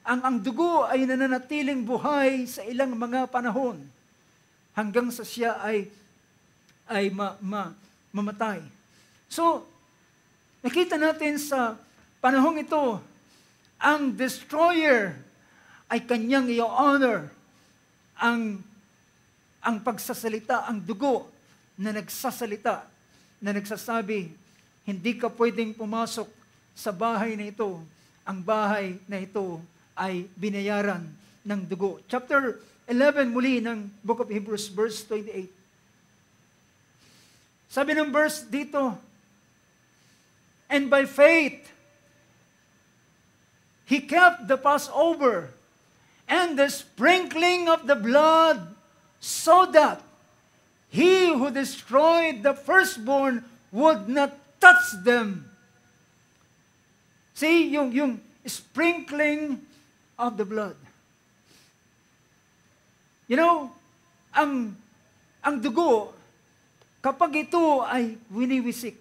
ang dugo ay nananatiling buhay sa ilang mga panahon hanggang sa siya ay mamatay. So nakita natin sa panahong ito, ang destroyer ay kanyang i-honor ang pagsasalita, ang dugo na nagsasalita, na nagsasabi, hindi ka pwedeng pumasok sa bahay na ito. Ang bahay na ito ay binayaran ng dugo. Chapter 11 muli ng Book of Hebrews, verse 28. Sabi ng verse dito, and by faith, he kept the Passover and the sprinkling of the blood so that he who destroyed the firstborn would not touch them. See, yung sprinkling of the blood. You know, ang dugo kapag ito ay winiwisik,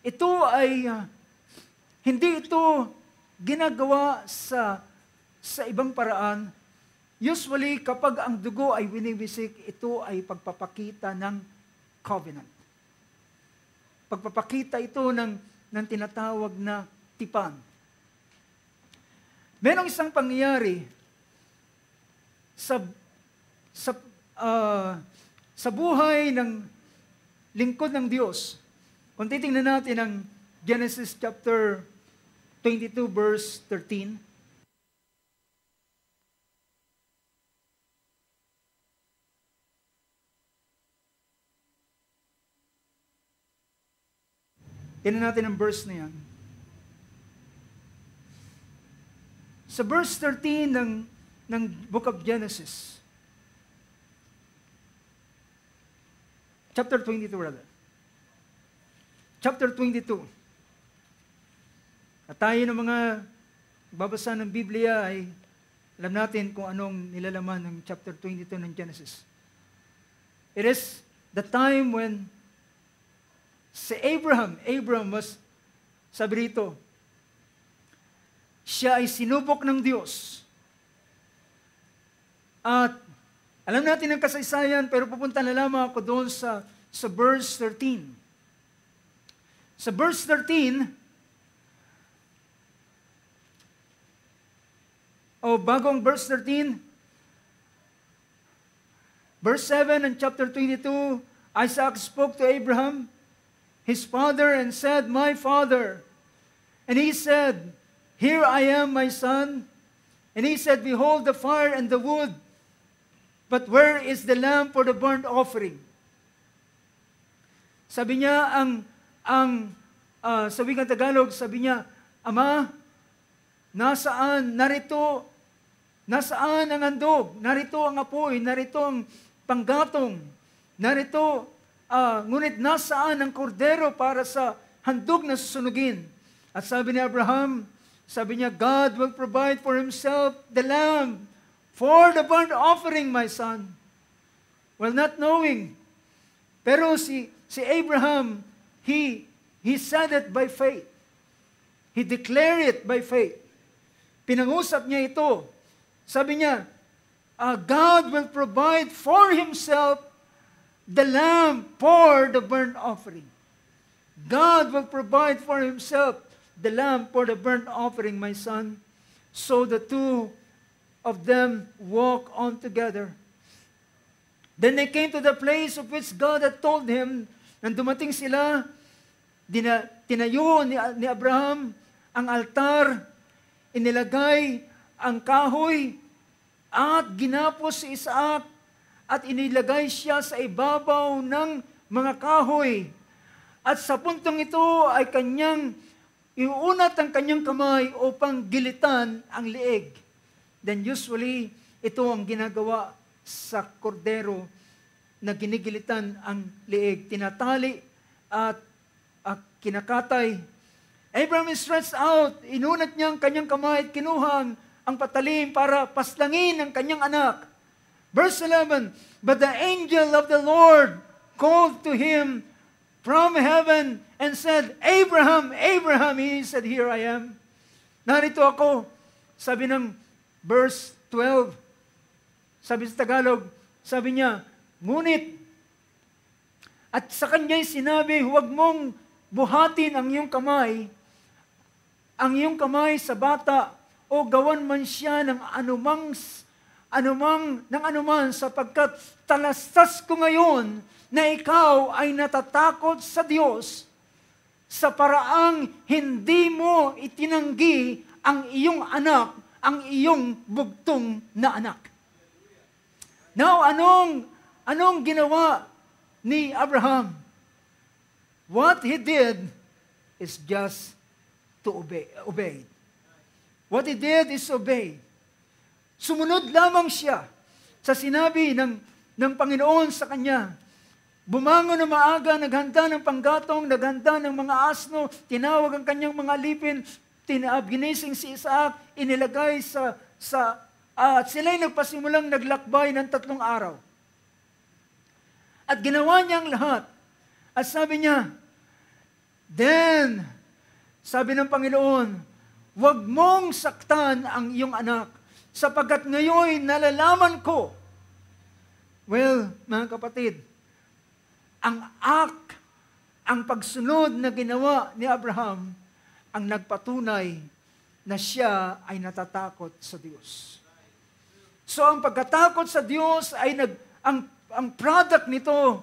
ito ay hindi ito ginagawa sa ibang paraan. Usually, kapag ang dugo ay winiwisik, ito ay pagpapakita ng covenant. Pagpapakita ito ng tinatawag na tipan. Merong isang pangyayari sa buhay ng lingkod ng Diyos. Kung titingnan natin ang Genesis chapter 22 verse 13. Tingnan natin ang verse na yan. Sa verse 13 ng Book of Genesis, chapter 22 rather. Chapter 22. At tayo ng mga babasa ng Biblia ay alam natin kung anong nilalaman ng chapter 22 ng Genesis. It is the time when si Abraham was, sabi rito, siya ay sinubok ng Diyos. At alam natin ang kasaysayan, pero pupunta na lamang ako doon sa verse 13. Sa verse 13, bago ang verse 13, verse 7 in chapter 22, Isaac spoke to Abraham, his father, and said, "My father." And he said, "Here I am, my son." And he said, "Behold the fire and the wood, but where is the lamb for the burnt offering?" Sabi niya, sa wikang Tagalog, sabi niya, "Ama, nasaan ang handog? Narito ang apoy, narito ang panggatong, narito, ngunit nasaan ang kordero para sa handog na susunugin?" At sabi ni Abraham, sabi niya, "God will provide for himself the lamb for the burnt offering, my son." Well, not knowing. Pero si Abraham, he said it by faith. He declared it by faith. Pinangusap niya ito. Sabi niya, God will provide for himself the lamb for the burnt offering. God will provide for himself the lamb for the burnt offering, my son. So the two of them walk on together. Then they came to the place of which God had told him. Nang dumating sila, tinayo ni Abraham ang altar, inilagay ang kahoy, at ginapos si Isaac, at inilagay siya sa ibabaw ng mga kahoy. At sa puntong ito ay kanyang iuunat ang kanyang kamay upang gilitan ang liig. Then usually, ito ang ginagawa sa kordero na ginigilitan ang liig. Tinatali at kinakatay. Abraham stretched out, inunat niya ang kanyang kamay at kinuha ang patalim para paslangin ang kanyang anak. Verse 11, "But the angel of the Lord called to him from heaven and said, 'Abraham, Abraham.' He said, 'Here I am.'" Narito ako. Sabi ng verse 12, sabi sa Tagalog, sabi niya, "Ngunit, at sa kanya'y sinabi, huwag mong buhatin ang iyong kamay sa bata, o gawan man siya ng anuman, sapagkat talastas ko ngayon na ikaw ay natatakot sa Diyos sa paraang hindi mo itinanggi ang iyong anak, ang iyong bugtong na anak." Now, anong ginawa ni Abraham? What he did is just to obey. What he did is obey. Sumunod lamang siya sa sinabi ng Panginoon sa kanya. Bumangon na maaga, naghanda ng panggatong, naghanda ng mga asno, tinawag ang kanyang mga alipin, ginising si Isaac, inilagay at sila'y nagpasimulang naglakbay ng 3 araw. At ginawa niya ang lahat At sabi niya, then, sabi ng Panginoon, huwag mong saktan ang iyong anak, sapagkat ngayon nalalaman ko. Well, mga kapatid, ang pagsunod na ginawa ni Abraham, ang nagpatunay na siya ay natatakot sa Diyos. So ang pagkatakot sa Diyos ay ang product nito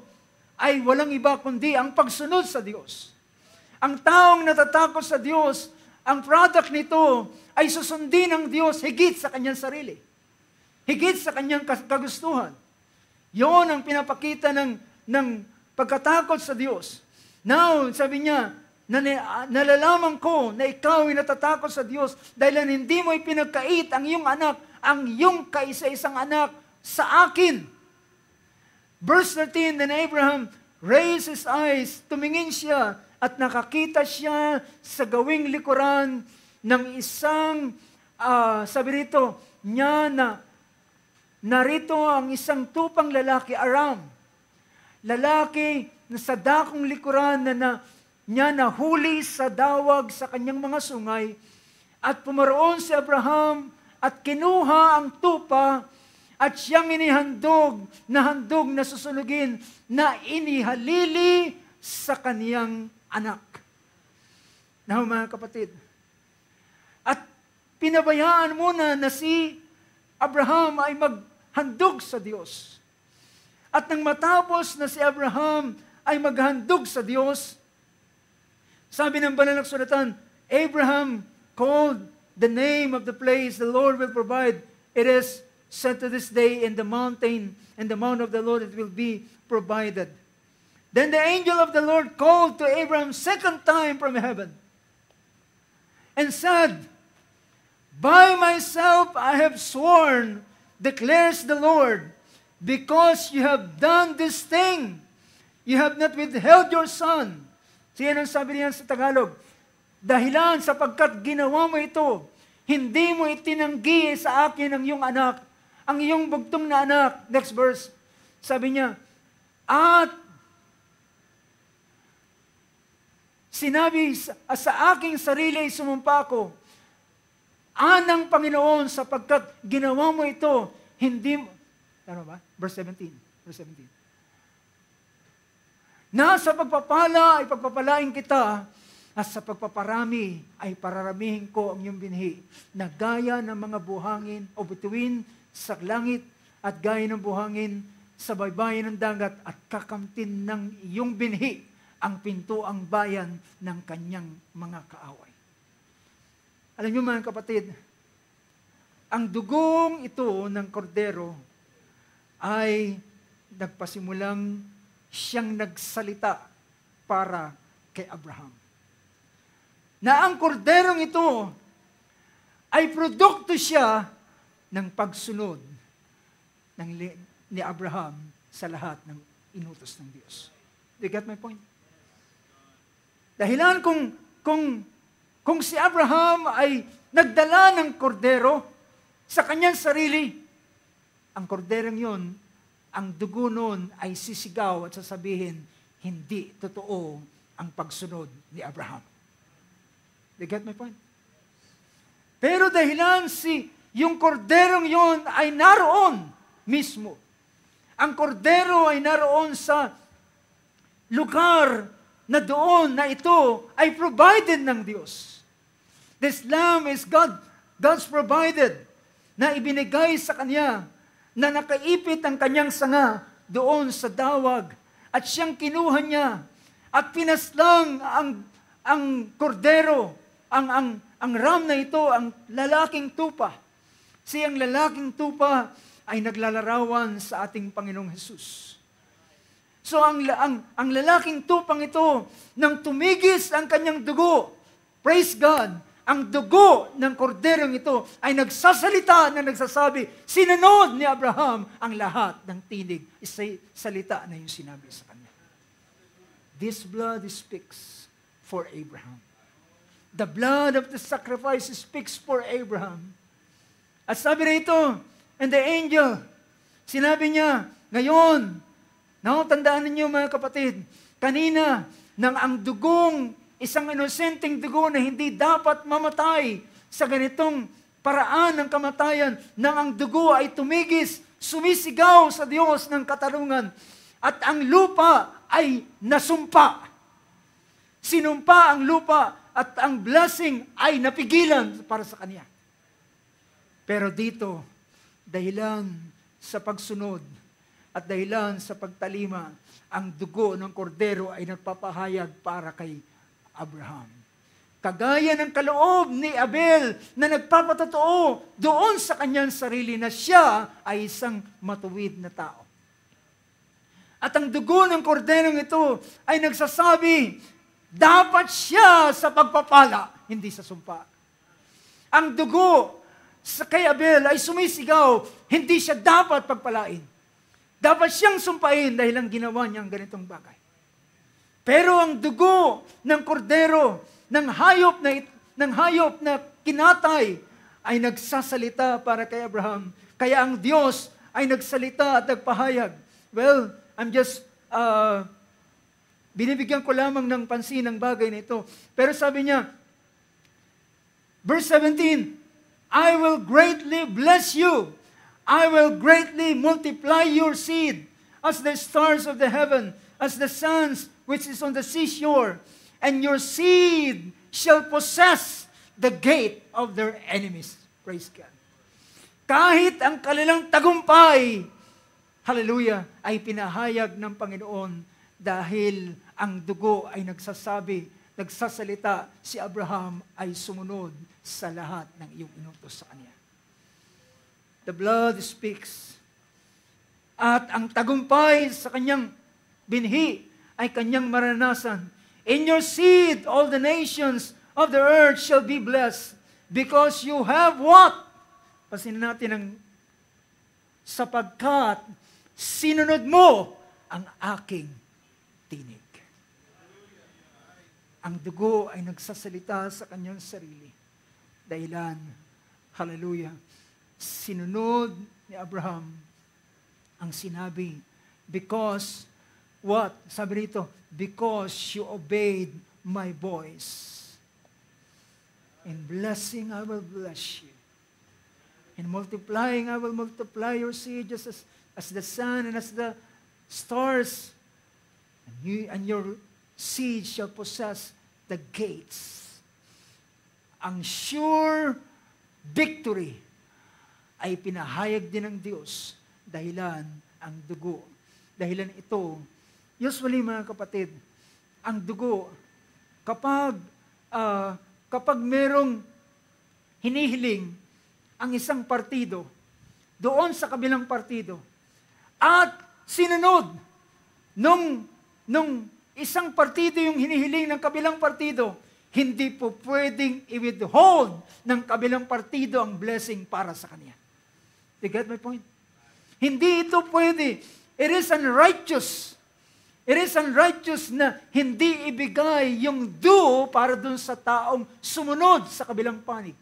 ay walang iba kundi ang pagsunod sa Diyos. Ang taong natatakot sa Diyos, ang product nito ay susundin ng Diyos higit sa kanyang sarili. Higit sa kanyang kagustuhan. Yon ang pinapakita ng pagkatakot sa Diyos. Now, sabi niya, nalalaman ko na ikaw ay natatakot sa Diyos dahil hindi mo ipinagkait ang iyong anak, ang iyong kaisa-isang anak sa akin. Verse 13, then Abraham raised his eyes, tumingin siya at nakakita siya sa gawing likuran ng isang, sabi rito, niya na narito ang isang tupang lalaki, Aram. Lalaki na sa dakong likuran na niya nahuli sa dawag sa kanyang mga sungay at pumaroon si Abraham at kinuha ang tupa at siyang inihandog na susunugin na inihalili sa kaniyang anak. Now mga kapatid, at pinabayaan muna na si Abraham ay maghandog sa Diyos. At nang matapos na si Abraham ay maghandog sa Diyos, sabi ng banal na kasulatan, Abraham called the name of the place the Lord will provide. It is said to this day in the mountain, and the mount of the Lord it will be provided. Then the angel of the Lord called to Abraham second time from heaven and said, by myself I have sworn, declares the Lord, because you have done this thing, you have not withheld your son. Siya ang sabi niyan sa Tagalog, dahilan sapagkat ginawa mo ito, hindi mo itinanggi sa akin ang iyong anak, ang iyong bugtong na anak. Next verse, sabi niya, at sinabi sa aking sarili sumumpa ko, anang Panginoon sapagkat ginawa mo ito, hindi mo, ano ba? Verse 17. Na sa pagpapala ay pagpapalain kita, at sa pagpaparami ay pararamihin ko ang iyong binhi, na gaya ng mga buhangin o bituin sa langit, at gaya ng buhangin sa baybayin ng dagat, at kakamtin ng iyong binhi ang pintuang bayan ng kanyang mga kaaway. Alam niyo mga kapatid, ang dugong ito ng kordero ay nagpasimulang siyang nagsalita para kay Abraham. Na ang korderong ito ay produkto siya ng pagsunod ni Abraham sa lahat ng inutos ng Diyos. Do you get my point? Dahilan kung si Abraham ay nagdala ng kordero sa kanyang sarili, ang korderong yun, ang dugo nun ay sisigaw at sasabihin, hindi totoo ang pagsunod ni Abraham. Do you get my point? Pero dahilan yung korderong yun ay naroon mismo. Ang kordero ay naroon sa lugar na doon na ito ay provided ng Diyos. This lamb is God's provided, na ibinigay sa Kanya, na nakaipit ang Kanyang sanga doon sa dawag, at siyang kinuha niya, at pinaslang ang kordero, ang ram na ito, ang lalaking tupa. Siyang lalaking tupa ay naglalarawan sa ating Panginoong Hesus. So ang lalaking tupang ito, nang tumigis ang kanyang dugo, praise God, ang dugo ng korderong ito ay nagsasalita na nagsasabi, sinunod ni Abraham ang lahat ng tinig. Salita na yung sinabi sa kanya. This blood speaks for Abraham. The blood of the sacrifice speaks for Abraham. At sabi rito, and the angel, sinabi niya, ngayon, tandaan ninyo mga kapatid, kanina nang ang dugong, isang inosenteng dugo na hindi dapat mamatay sa ganitong paraan ng kamatayan, nang ang dugo ay tumigis, sumisigaw sa Diyos ng katarungan, at ang lupa ay nasumpa. Sinumpa ang lupa at ang blessing ay napigilan para sa Kanya. Pero dito, dahilan sa pagsunod at dahilan sa pagtalima, ang dugo ng kordero ay nagpapahayag para kay Abraham. Kagaya ng kaloob ni Abel na nagpapatotoo doon sa kanyang sarili na siya ay isang matuwid na tao. At ang dugo ng korderong ito ay nagsasabi, dapat siya sa pagpapala, hindi sa sumpa. Ang dugo sa kay Abel ay sumisigaw, hindi siya dapat pagpalain. Dapat siyang sumpain dahil ang ginawa niya ang ganitong bagay. Pero ang dugo ng kordero, ng hayop na kinatay, ay nagsasalita para kay Abraham. Kaya ang Diyos ay nagsalita at nagpahayag. Well, I'm just binibigyan ko lamang ng pansin ang bagay na ito. Pero sabi niya, verse 17, I will greatly bless you. I will greatly multiply your seed as the stars of the heaven, as the sands which is on the seashore, and your seed shall possess the gate of their enemies. Praise God. Kahit ang kanilang tagumpay, hallelujah, ay pinahayag ng Panginoon dahil ang dugo ay nagsasalita, si Abraham ay sumunod sa lahat ng iyong inutos sa kanya. The blood speaks. At ang tagumpay sa kanyang binhi ay kanyang maranasan. In your seed, all the nations of the earth shall be blessed, because you have what? Pasin natin ang sapagkat sinunod mo ang aking tinig. Ang dugo ay nagsasalita sa kanyang sarili. Dahilan, hallelujah, sinunod ni Abraham ang sinabi, because, what? Sabi rito, because you obeyed my voice. In blessing, I will bless you. In multiplying, I will multiply your seed just as the sun and as the stars. And your seed shall possess the gates. Ang sure victory ay pinahayag din ng Diyos dahilan ang dugo. Dahilan ito, usually mga kapatid, ang dugo, kapag merong hinihiling ang isang partido doon sa kabilang partido at sinunod nung isang partido yung hinihiling ng kabilang partido, hindi po pwedeng i-withhold ng kabilang partido ang blessing para sa kanya. You get my point? Hindi ito pwede. It is unrighteous. It is unrighteous na hindi ibigay yung due para dun sa taong sumunod sa kabilang panig.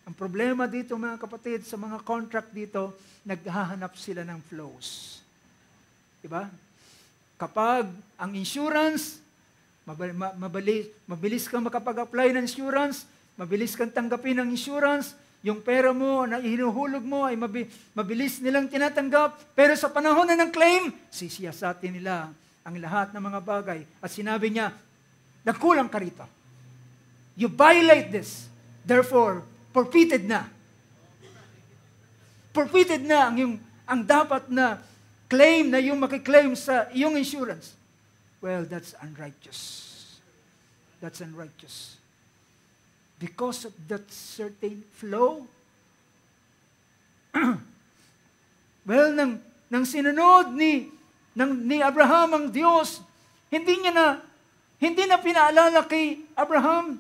Ang problema dito mga kapatid, sa mga contract dito, naghahanap sila ng flows. Diba? Kapag ang insurance, mabilis kang makapag-apply ng insurance, mabilis kang tanggapin ng insurance, yung pera mo na hinuhulog mo ay mabilis nilang tinatanggap, pero sa panahon na ng claim, sisiyasatin nila ang lahat ng mga bagay. At sinabi niya, nagkulang ka rito. You violate this. Therefore, forfeited na. Forfeited na ang dapat na claim na yung makiklaim sa iyong insurance. Well, that's unrighteous. That's unrighteous. Because of that certain flow. Well, nang sinunod ni Abraham ang Diyos, hindi na pinaalala kay Abraham,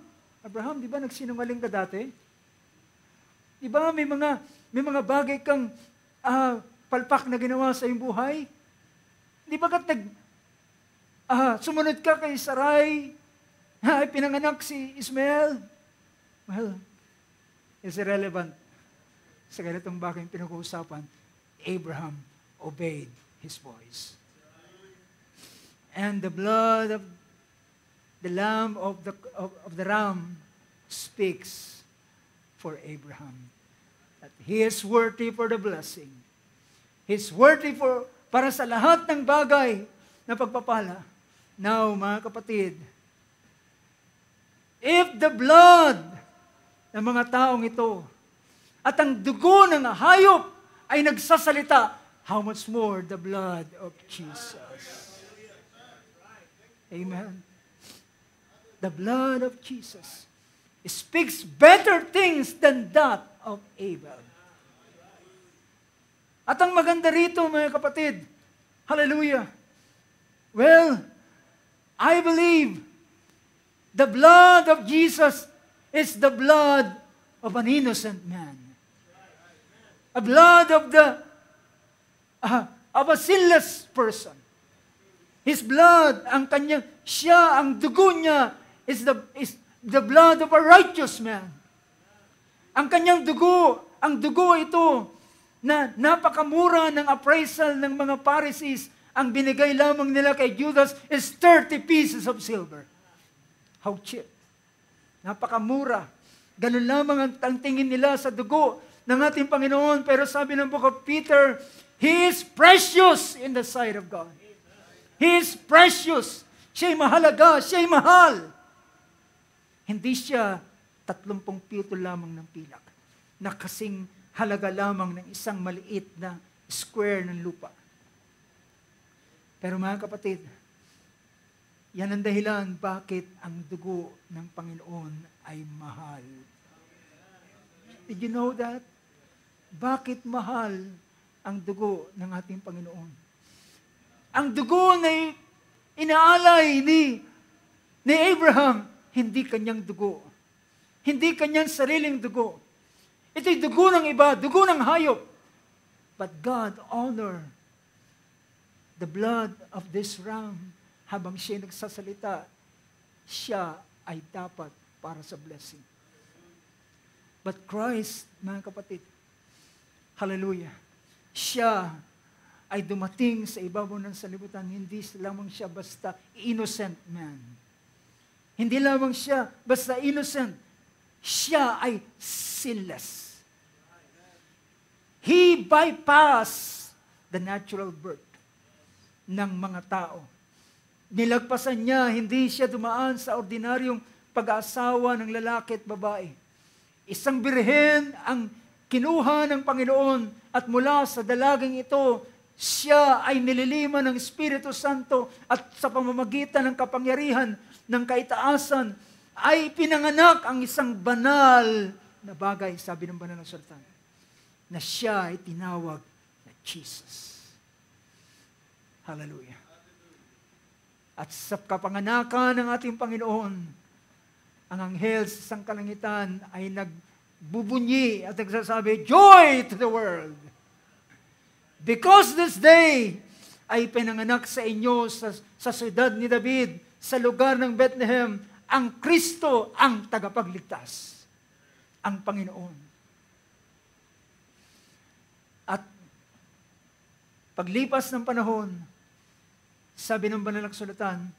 di ba nagsinungaling ka dati? Di ba may mga bagay kang palpak na ginawa sa iyong buhay? Di ba sumunod ka kay Sarai, ay pinanganak si Ismael? Well, it's irrelevant sa ganitong bagay pinag-uusapan. Abraham obeyed his voice. And the blood of the lamb of the ram speaks for Abraham. That he is worthy for the blessing. He is worthy para sa lahat ng bagay na pagpapala. Now, mga kapatid, if the blood ng mga taong ito at ang dugo ng hayop ay nagsasalita, how much more the blood of Jesus. Amen. The blood of Jesus speaks better things than that of Abel. At ang maganda rito, mga kapatid, hallelujah. Well, I believe the blood of Jesus is the blood of an innocent man. A blood of a sinless person. His blood, ang dugo niya is the blood of a righteous man. Ang kanyang dugo, ang dugo ito na napakamura ng appraisal ng mga Pharisees, ang binigay lamang nila kay Judas is 30 pieces of silver. How cheap. Napakamura. Ganun lamang ang tingin nila sa dugo ng ating Panginoon. Pero sabi ng Book of Peter, He is precious in the sight of God. He is precious. Siya'y mahalaga. Siya'y mahal. Hindi siya 30 pito lamang ng pilak na kasing halaga lamang ng isang maliit na square ng lupa. Pero mga kapatid, yan ang dahilan bakit ang dugo ng Panginoon ay mahal. Did you know that? Bakit mahal ang dugo ng ating Panginoon? Ang dugo na inaalay ni Abraham, hindi kanyang dugo. Hindi kanyang sariling dugo. Ito'y dugo ng iba, dugo ng hayop. But God honor the blood of this ram. Habang siya nagsasalita, siya ay dapat para sa blessing. But Christ, mga kapatid, hallelujah, siya ay dumating sa ibabaw ng sanlibutan. Hindi lamang siya basta innocent man. Hindi lamang siya basta innocent. Siya ay sinless. He bypassed the natural birth ng mga tao. Nilagpasan niya, hindi siya dumaan sa ordinaryong pag-aasawa ng lalaki at babae. Isang birhen ang kinuha ng Panginoon at mula sa dalaging ito, siya ay nililiman ng Espiritu Santo at sa pamamagitan ng kapangyarihan ng kaitaasan ay pinanganak ang isang banal na bagay, sabi ng banal na salita, na siya ay tinawag na Jesus. Hallelujah. At sa kapanganakan ng ating Panginoon, ang anghel sa isang kalangitan ay nagbubunyi at nagsasabi, Joy to the world! Because this day ay pinanganak sa inyo sa siyudad ni David, sa lugar ng Bethlehem, ang Kristo ang tagapagligtas, ang Panginoon. At paglipas ng panahon, sabi ng banal na kasulatan,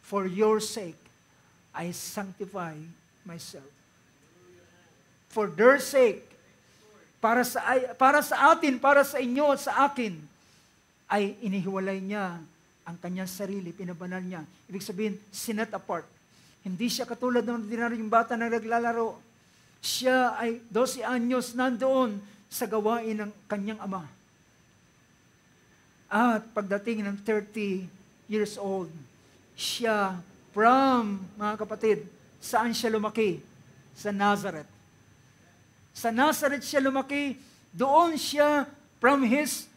for your sake, I sanctify myself. For their sake, para sa atin, para sa inyo at sa akin, ay inihiwalay niya ang kanyang sarili, pinabanal niya. Ibig sabihin, sinet apart. Hindi siya katulad ng ordinaryong bata na naglalaro. Siya ay 12 anyos nandoon sa gawain ng kanyang ama. At pagdating ng 30 years old, siya mga kapatid, saan siya lumaki? Sa Nazareth. Sa Nazareth siya lumaki, doon siya, from his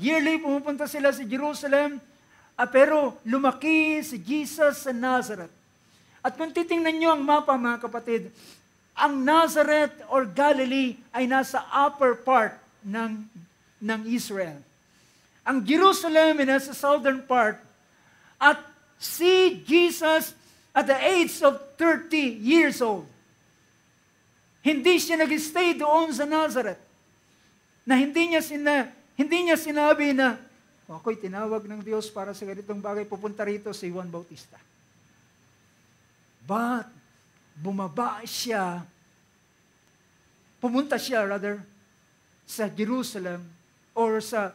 yearly, pumupunta sila sa Jerusalem, pero lumaki si Jesus sa Nazareth. At kung titingnan nyo ang mapa, mga kapatid, ang Nazareth or Galilee ay nasa upper part ng Israel. Ang Jerusalem ay nasa southern part. At si Jesus at the age of 30 years old, hindi siya nag-stay doon sa Nazareth. Na hindi niya sinabi na Kung ako'y tinawag ng Diyos para sa ganitong bagay, pupunta rito si Juan Bautista. But, pumunta siya sa Jerusalem or sa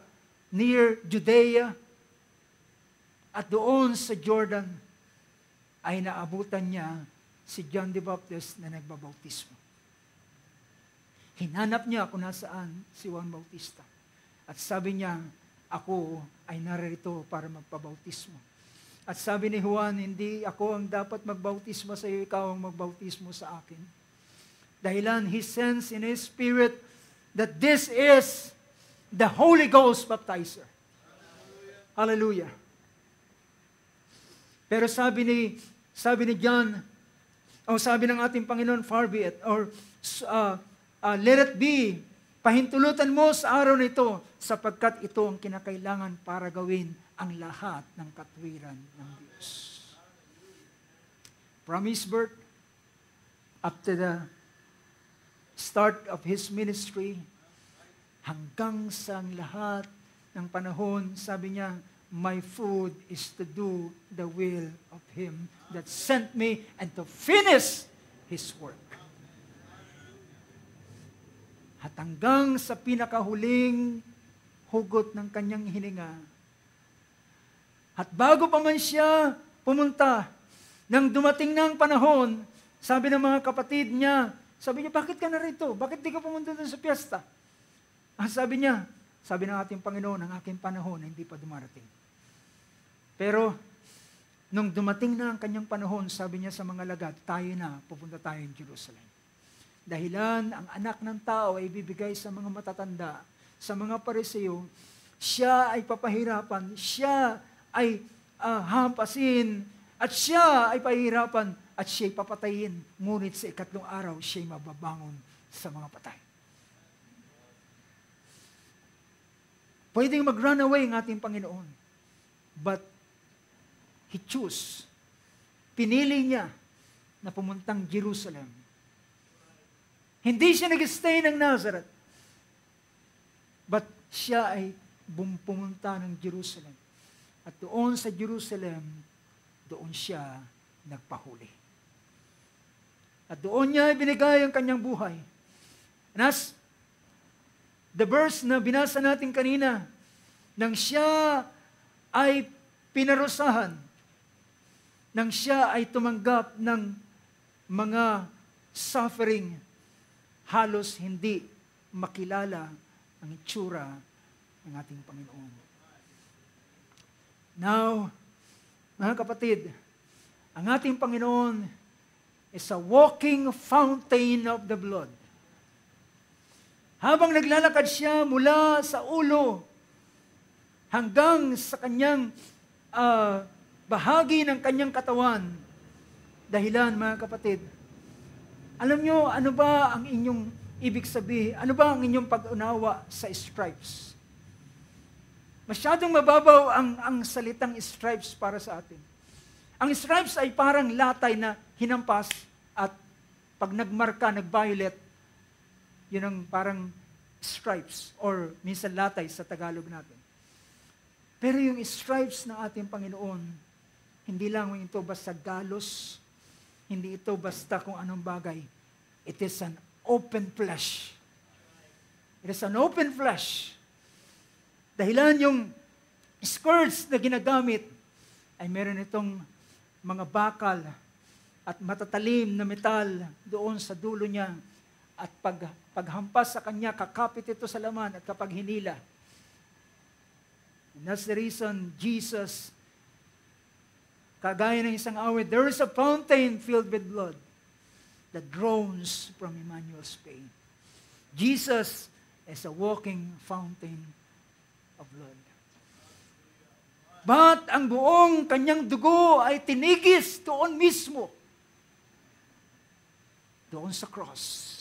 near Judea at doon sa Jordan ay naabutan niya si John the Baptist na nagbabautismo. Hinanap niya kung nasaan si Juan Bautista. At sabi niya, ako ay narito para magpabautismo. At sabi ni Juan, hindi ako ang dapat magbautismo sa iyo, ikaw ang magbautismo sa akin. Dahilan, he sensed in his spirit that this is the Holy Ghost baptizer. Hallelujah. Pero sabi ni John, o sabi ng ating Panginoon, far be it, or let it be, pahintulutan mo sa araw na ito, sapagkat ito ang kinakailangan para gawin ang lahat ng katwiran ng Diyos. From his birth, up to the start of his ministry, hanggang sa lahat ng panahon, sabi niya, my food is to do the will of Him that sent me and to finish His work. At hanggang sa pinakahuling hugot ng kanyang hininga, at bago pa man siya pumunta, nang dumating na ang panahon, sabi ng mga kapatid niya, sabi niya, bakit ka narito? Bakit di ka pumunta doon sa piyesta? Sabi niya, sabi ng ating Panginoon, ang aking panahon hindi pa dumarating. Pero, nung dumating na ang kanyang panahon, sabi niya sa mga lagad, pupunta tayo in Jerusalem. Dahilan, ang anak ng tao ay bibigay sa mga matatanda, sa mga Pariseo, siya ay papahirapan, siya ay hampasin, at siya ay pahirapan, at siya ay papatayin. Ngunit sa ikatlong araw, siya ay mababangon sa mga patay. Pwedeng mag-run away ang ating Panginoon. But, He chose. Pinili niya na pumuntang Jerusalem. Hindi siya nag-stay ng Nazareth. But siya ay pumunta ng Jerusalem. At doon sa Jerusalem, doon siya nagpahuli. At doon niya ibinigay ang kanyang buhay. And as the verse na binasa natin kanina, nang siya ay pinarusahan, nang siya ay tumanggap ng mga suffering, halos hindi makilala ang itsura ng ating Panginoon. Now, mga kapatid, ang ating Panginoon is a walking fountain of the blood. Habang naglalakad siya mula sa ulo hanggang sa kanyang bahagi ng kanyang katawan, dahilan, mga kapatid, alam nyo, ano ba ang inyong ibig sabihin? Ano ba ang inyong pag-unawa sa stripes? Masyadong mababaw ang salitang stripes para sa atin. Ang stripes ay parang latay na hinampas at pag nagmarka, nag-violet, yun ang parang stripes or minsan latay sa Tagalog natin. Pero yung stripes ng ating Panginoon, hindi lang ito basta galos, hindi ito basta kung anong bagay. It is an open flesh. It is an open flesh. Dahilan yung skirts na ginagamit ay meron itong mga bakal at matatalim na metal doon sa dulo niya. At paghampas sa kanya, kakapit ito sa laman at kapag hinila. And that's the reason Jesus, kagaya ng isang awit, there is a fountain filled with blood that groans from Emmanuel's pain. Jesus is a walking fountain of blood. But ang buong kanyang dugo ay tinigis doon mismo. Doon sa cross.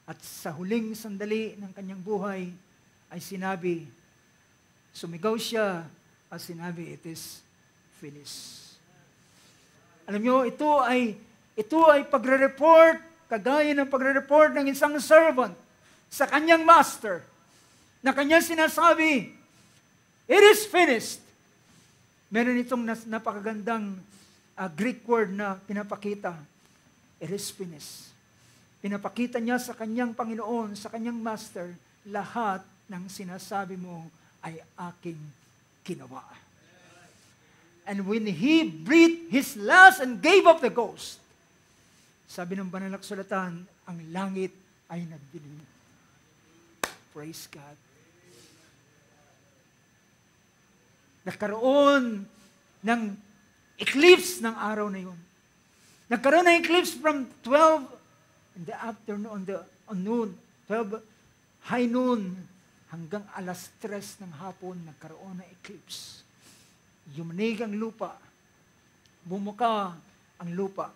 At sa huling sandali ng kanyang buhay ay sinabi, sumigaw siya at sinabi, it is finished. Alam nyo, ito ay pagre-report, kagaya ng pagre-report ng isang servant sa kanyang master, na kanyang sinasabi, It is finished. Meron itong napakagandang Greek word na pinapakita. It is finished. Pinapakita niya sa kanyang Panginoon, sa kanyang Master, lahat ng sinasabi mo ay aking ginawa. And when He breathed His last and gave up the ghost, sabi ng banal na kasulatan, ang langit ay nagdilim. Praise God. Nagkaroon ng eclipse ng araw na yun. Nagkaroon ng eclipse from 12 in the afternoon, on noon, 12 high noon, hanggang alas 3 ng hapon, nagkaroon ng eclipse. Yumanig ang lupa, bumuka ang lupa.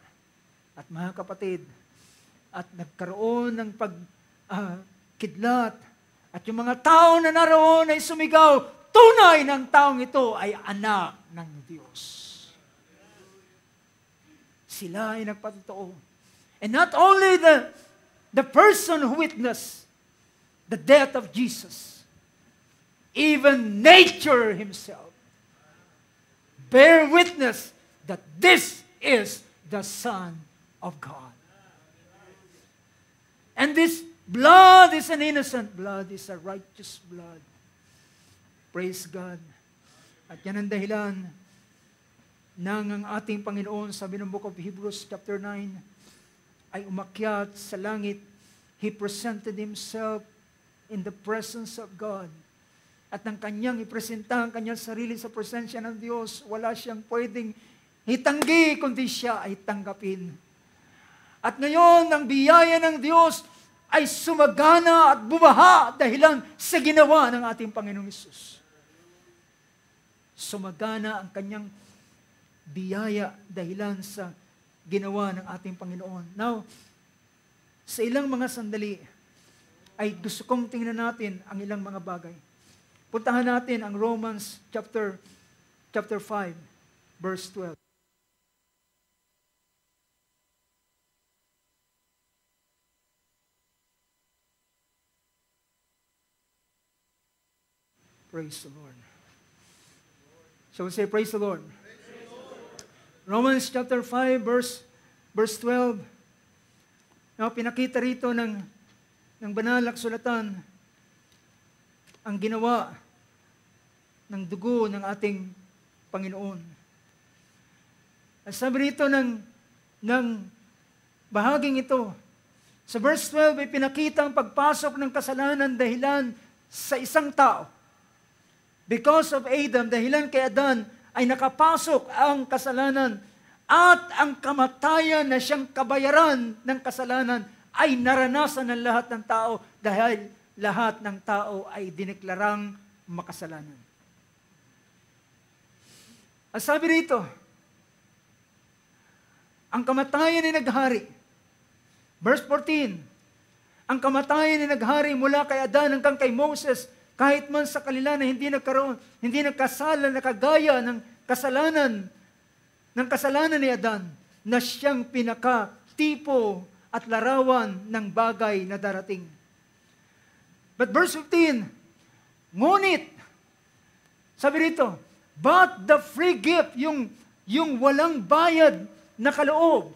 At mga kapatid, at nagkaroon ng pagkidlat, at yung mga tao na naroon ay sumigaw, tunay ng taong ito ay anak ng Diyos. Sila ay nagpatotoo. And not only the person who witnessed the death of Jesus, even nature himself bear witness that this is the Son of God. And this blood is an innocent blood, is a righteous blood. Praise God. At yan ang dahilan nang ang ating Panginoon, sabi ng Book of Hebrews chapter 9, ay umakyat sa langit. He presented Himself in the presence of God. At nang kanyang ipresenta ang kanyang sarili sa presensya ng Diyos, wala siyang pwedeng itanggi, kundi siya ay tanggapin. At ngayon, ang biyaya ng Diyos ay sumagana at bumaha dahilan sa ginawa ng ating Panginoong Hesus. Sumagana ang kanyang biyaya dahilan sa ginawa ng ating Panginoon. Now, sa ilang mga sandali, ay gusto kong tingnan natin ang ilang mga bagay. Puntahan natin ang Romans chapter 5, verse 12. Praise the Lord. Shall we say, praise the Lord? Praise the Lord. Romans chapter 5, verse 12. Now, pinakita rito ng banal na kasulatan ang ginawa ng dugo ng ating Panginoon. At sabi rito ng bahaging ito, sa verse 12 ay pinakita ang pagpasok ng kasalanan dahilan sa isang tao. Because of Adam, dahilan kay Adan, ay nakapasok ang kasalanan at ang kamatayan na siyang kabayaran ng kasalanan ay naranasan ng lahat ng tao dahil lahat ng tao ay dineklarang makasalanan. At sabi rito, ang kamatayan ay naghari. Verse 14, ang kamatayan ay naghari mula kay Adan hanggang kay Moses, kahit man sa kanila na hindi nagkasala na kagaya ng kasalanan ni Adan, na siyang pinaka-tipo at larawan ng bagay na darating. But verse 15, ngunit, sabi rito, but the free gift, yung walang bayad na kaloob,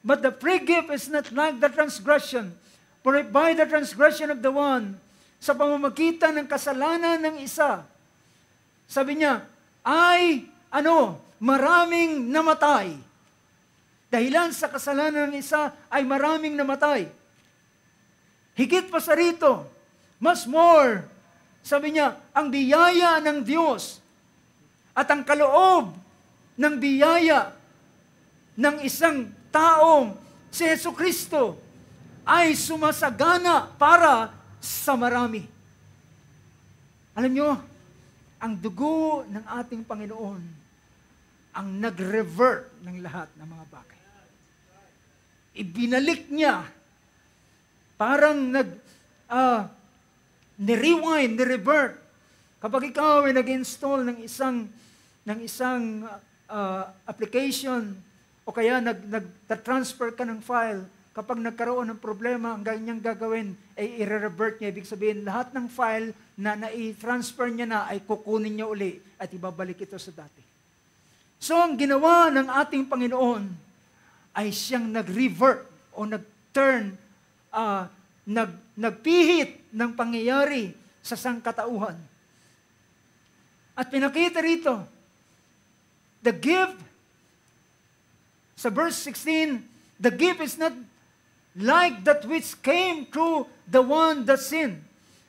but the free gift is not like the transgression, for by the transgression of the one, sa pamamagitan ng kasalanan ng isa, sabi niya, ay, maraming namatay. Dahilan sa kasalanan ng isa, ay maraming namatay. Higit pa sa rito, mas more, sabi niya, ang biyaya ng Diyos at ang kaloob ng biyaya ng isang taong si Jesucristo ay sumasagana para sa marami. Alam nyo, ang dugo ng ating Panginoon ang nag-revert ng lahat ng mga bagay. Ibinalik niya, parang ni-rewind, ni-revert. Kapag ikaw ay nag-install ng isang application o kaya nag-transfer ka ng file, kapag nagkaroon ng problema, ang kanyang gagawin ay i-revert niya. Ibig sabihin, lahat ng file na nai-transfer niya na ay kukunin niya uli at ibabalik ito sa dati. So, ang ginawa ng ating Panginoon ay siyang nag-revert o nag-turn, nagpihit ng pangyayari sa sangkatauhan. At pinakita rito, the gift, sa verse 16, the gift is not like that which came through the one that sinned.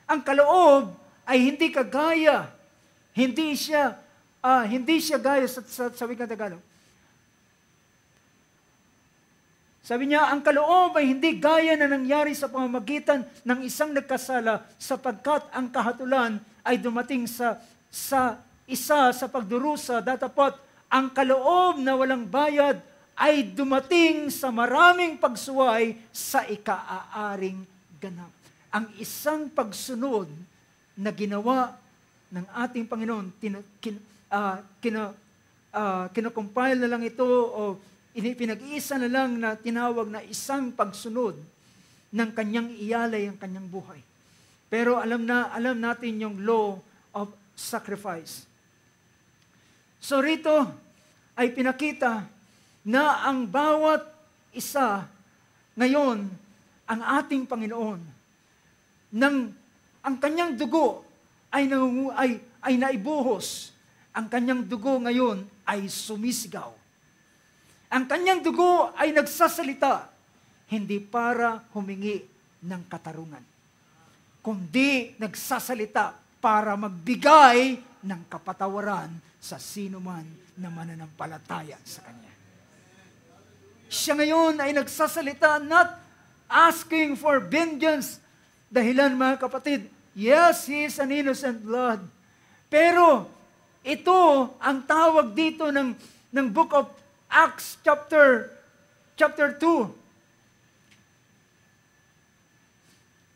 Ang kaloob ay hindi kagaya, hindi siya gaya sa wikang Tagalog. Sabi niya, ang kaloob ay hindi gaya na nangyari sa pamamagitan ng isang nagkasala sapagkat ang kahatulan ay dumating sa isa sa pagdurusa, datapot ang kaloob na walang bayad ay dumating sa maraming pagsuway sa ikaaaring ganap. Ang isang pagsunod na ginawa ng ating Panginoon, kinocompile na lang ito o pinag-iisa na lang na tinawag na isang pagsunod ng kanyang iyalay ang kanyang buhay. Pero alam natin yung law of sacrifice. So rito ay pinakita na ang bawat isa ngayon, ang ating Panginoon, ang kanyang dugo ay naibuhos. Ang kanyang dugo ngayon ay sumisigaw. Ang kanyang dugo ay nagsasalita, hindi para humingi ng katarungan, kundi nagsasalita para magbigay ng kapatawaran sa sino man na mananampalataya sa Kanya. Siya ngayon ay nagsasalita, not asking for vengeance. Dahilan, mga kapatid, yes, He is an innocent blood. Pero ito ang tawag dito ng Book of Acts chapter 2.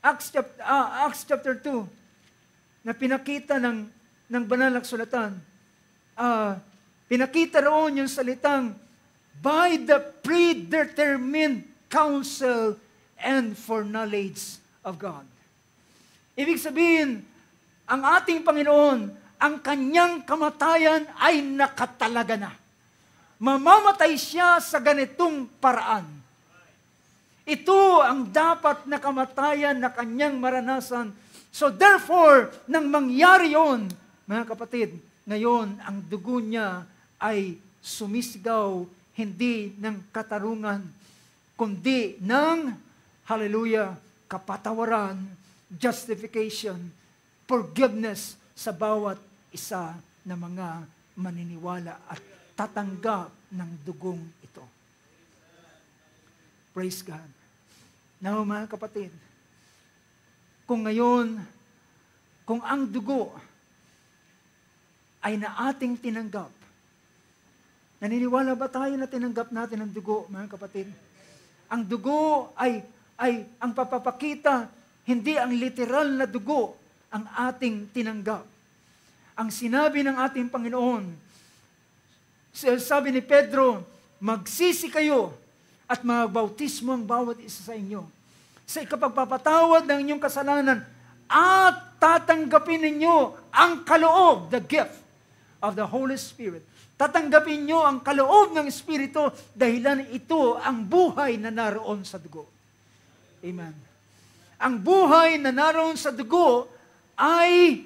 Acts chapter 2 na pinakita ng banal na kasulatan. Pinakita roon yung salitang by the predetermined counsel and foreknowledge of God. Ibig sabihin, ang ating Panginoon, ang kanyang kamatayan ay nakatalaga na. Mamamatay siya sa ganitong paraan. Ito ang dapat na kamatayan na kanyang maranasan. So therefore, nang mangyari yon, mga kapatid, ngayon ang dugo niya ay sumisigaw hindi ng katarungan, kundi ng, hallelujah, kapatawaran, justification, forgiveness sa bawat isa na mga maniniwala at tatanggap ng dugong ito. Praise God. Now, mga kapatid, kung ngayon, kung ang dugo ay na ating tinanggap, naniniwala ba tayo na tinanggap natin ang dugo, mga kapatid? Ang dugo ay ang papapakita, hindi ang literal na dugo ang ating tinanggap. Ang sinabi ng ating Panginoon, sabi ni Pedro, magsisi kayo at magbautismo ang bawat isa sa inyo sa ikapagpapatawad ng inyong kasalanan at tatanggapin ninyo ang kaloob, the gift of the Holy Spirit. Tatanggapin nyo ang kaloob ng Espiritu dahilan ito ang buhay na naroon sa dugo. Amen. Ang buhay na naroon sa dugo ay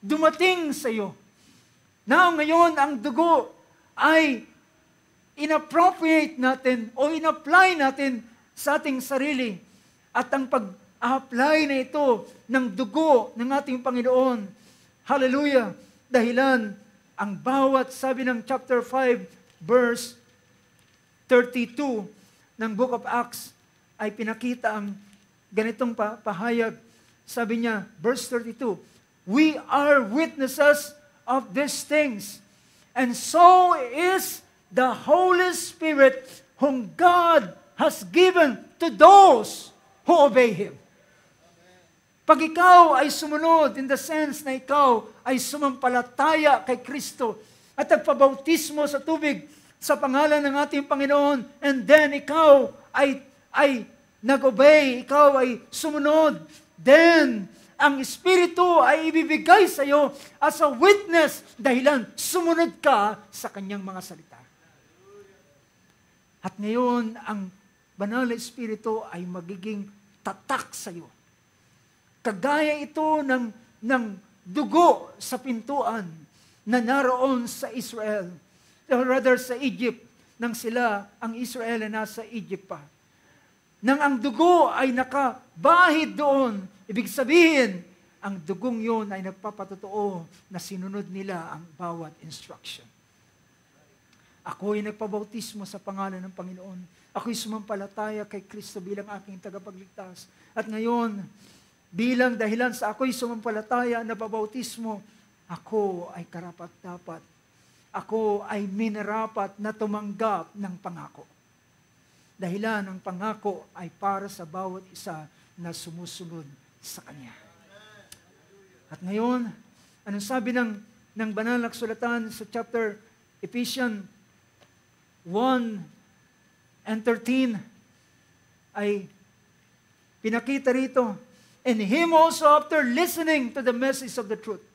dumating sa iyo. Now, ngayon, ang dugo ay inappropriate natin o inapply natin sa ating sarili. At ang pag-apply na ito ng dugo ng ating Panginoon, hallelujah, dahilan ang bawat, sabi ng chapter 5, verse 32 ng Book of Acts, ay pinakita ang ganitong pahayag. Sabi niya, verse 32, we are witnesses of these things, and so is the Holy Spirit whom God has given to those who obey Him. Pag ikaw ay sumunod, in the sense na ikaw ay sumampalataya kay Kristo at nagpabautismo sa tubig sa pangalan ng ating Panginoon, and then ikaw ay nag-obey, ikaw ay sumunod, then ang Espiritu ay ibibigay sa iyo as a witness dahilan sumunod ka sa kanyang mga salita. At ngayon, ang banal na Espiritu ay magiging tatak sa iyo. Kagaya ito ng dugo sa pintuan na naroon sa Israel. Or rather sa Egypt, nang sila, ang Israel na nasa Egypt pa. Nang ang dugo ay nakabahid doon, ibig sabihin, ang dugong yun ay nagpapatotoo na sinunod nila ang bawat instruction. Ako'y nagpabautismo sa pangalan ng Panginoon. Ako'y sumampalataya kay Kristo bilang aking tagapagligtas. At ngayon, bilang dahilan sa ako'y sumampalataya na pabautismo, ako ay karapat-dapat. Ako ay minarapat na tumanggap ng pangako. Dahilan ang pangako ay para sa bawat isa na sumusunod sa Kanya. At ngayon, anong sabi ng banal na kasulatan sa chapter Ephesians 1:13 ay pinakita rito, "And him also after listening to the message of the truth,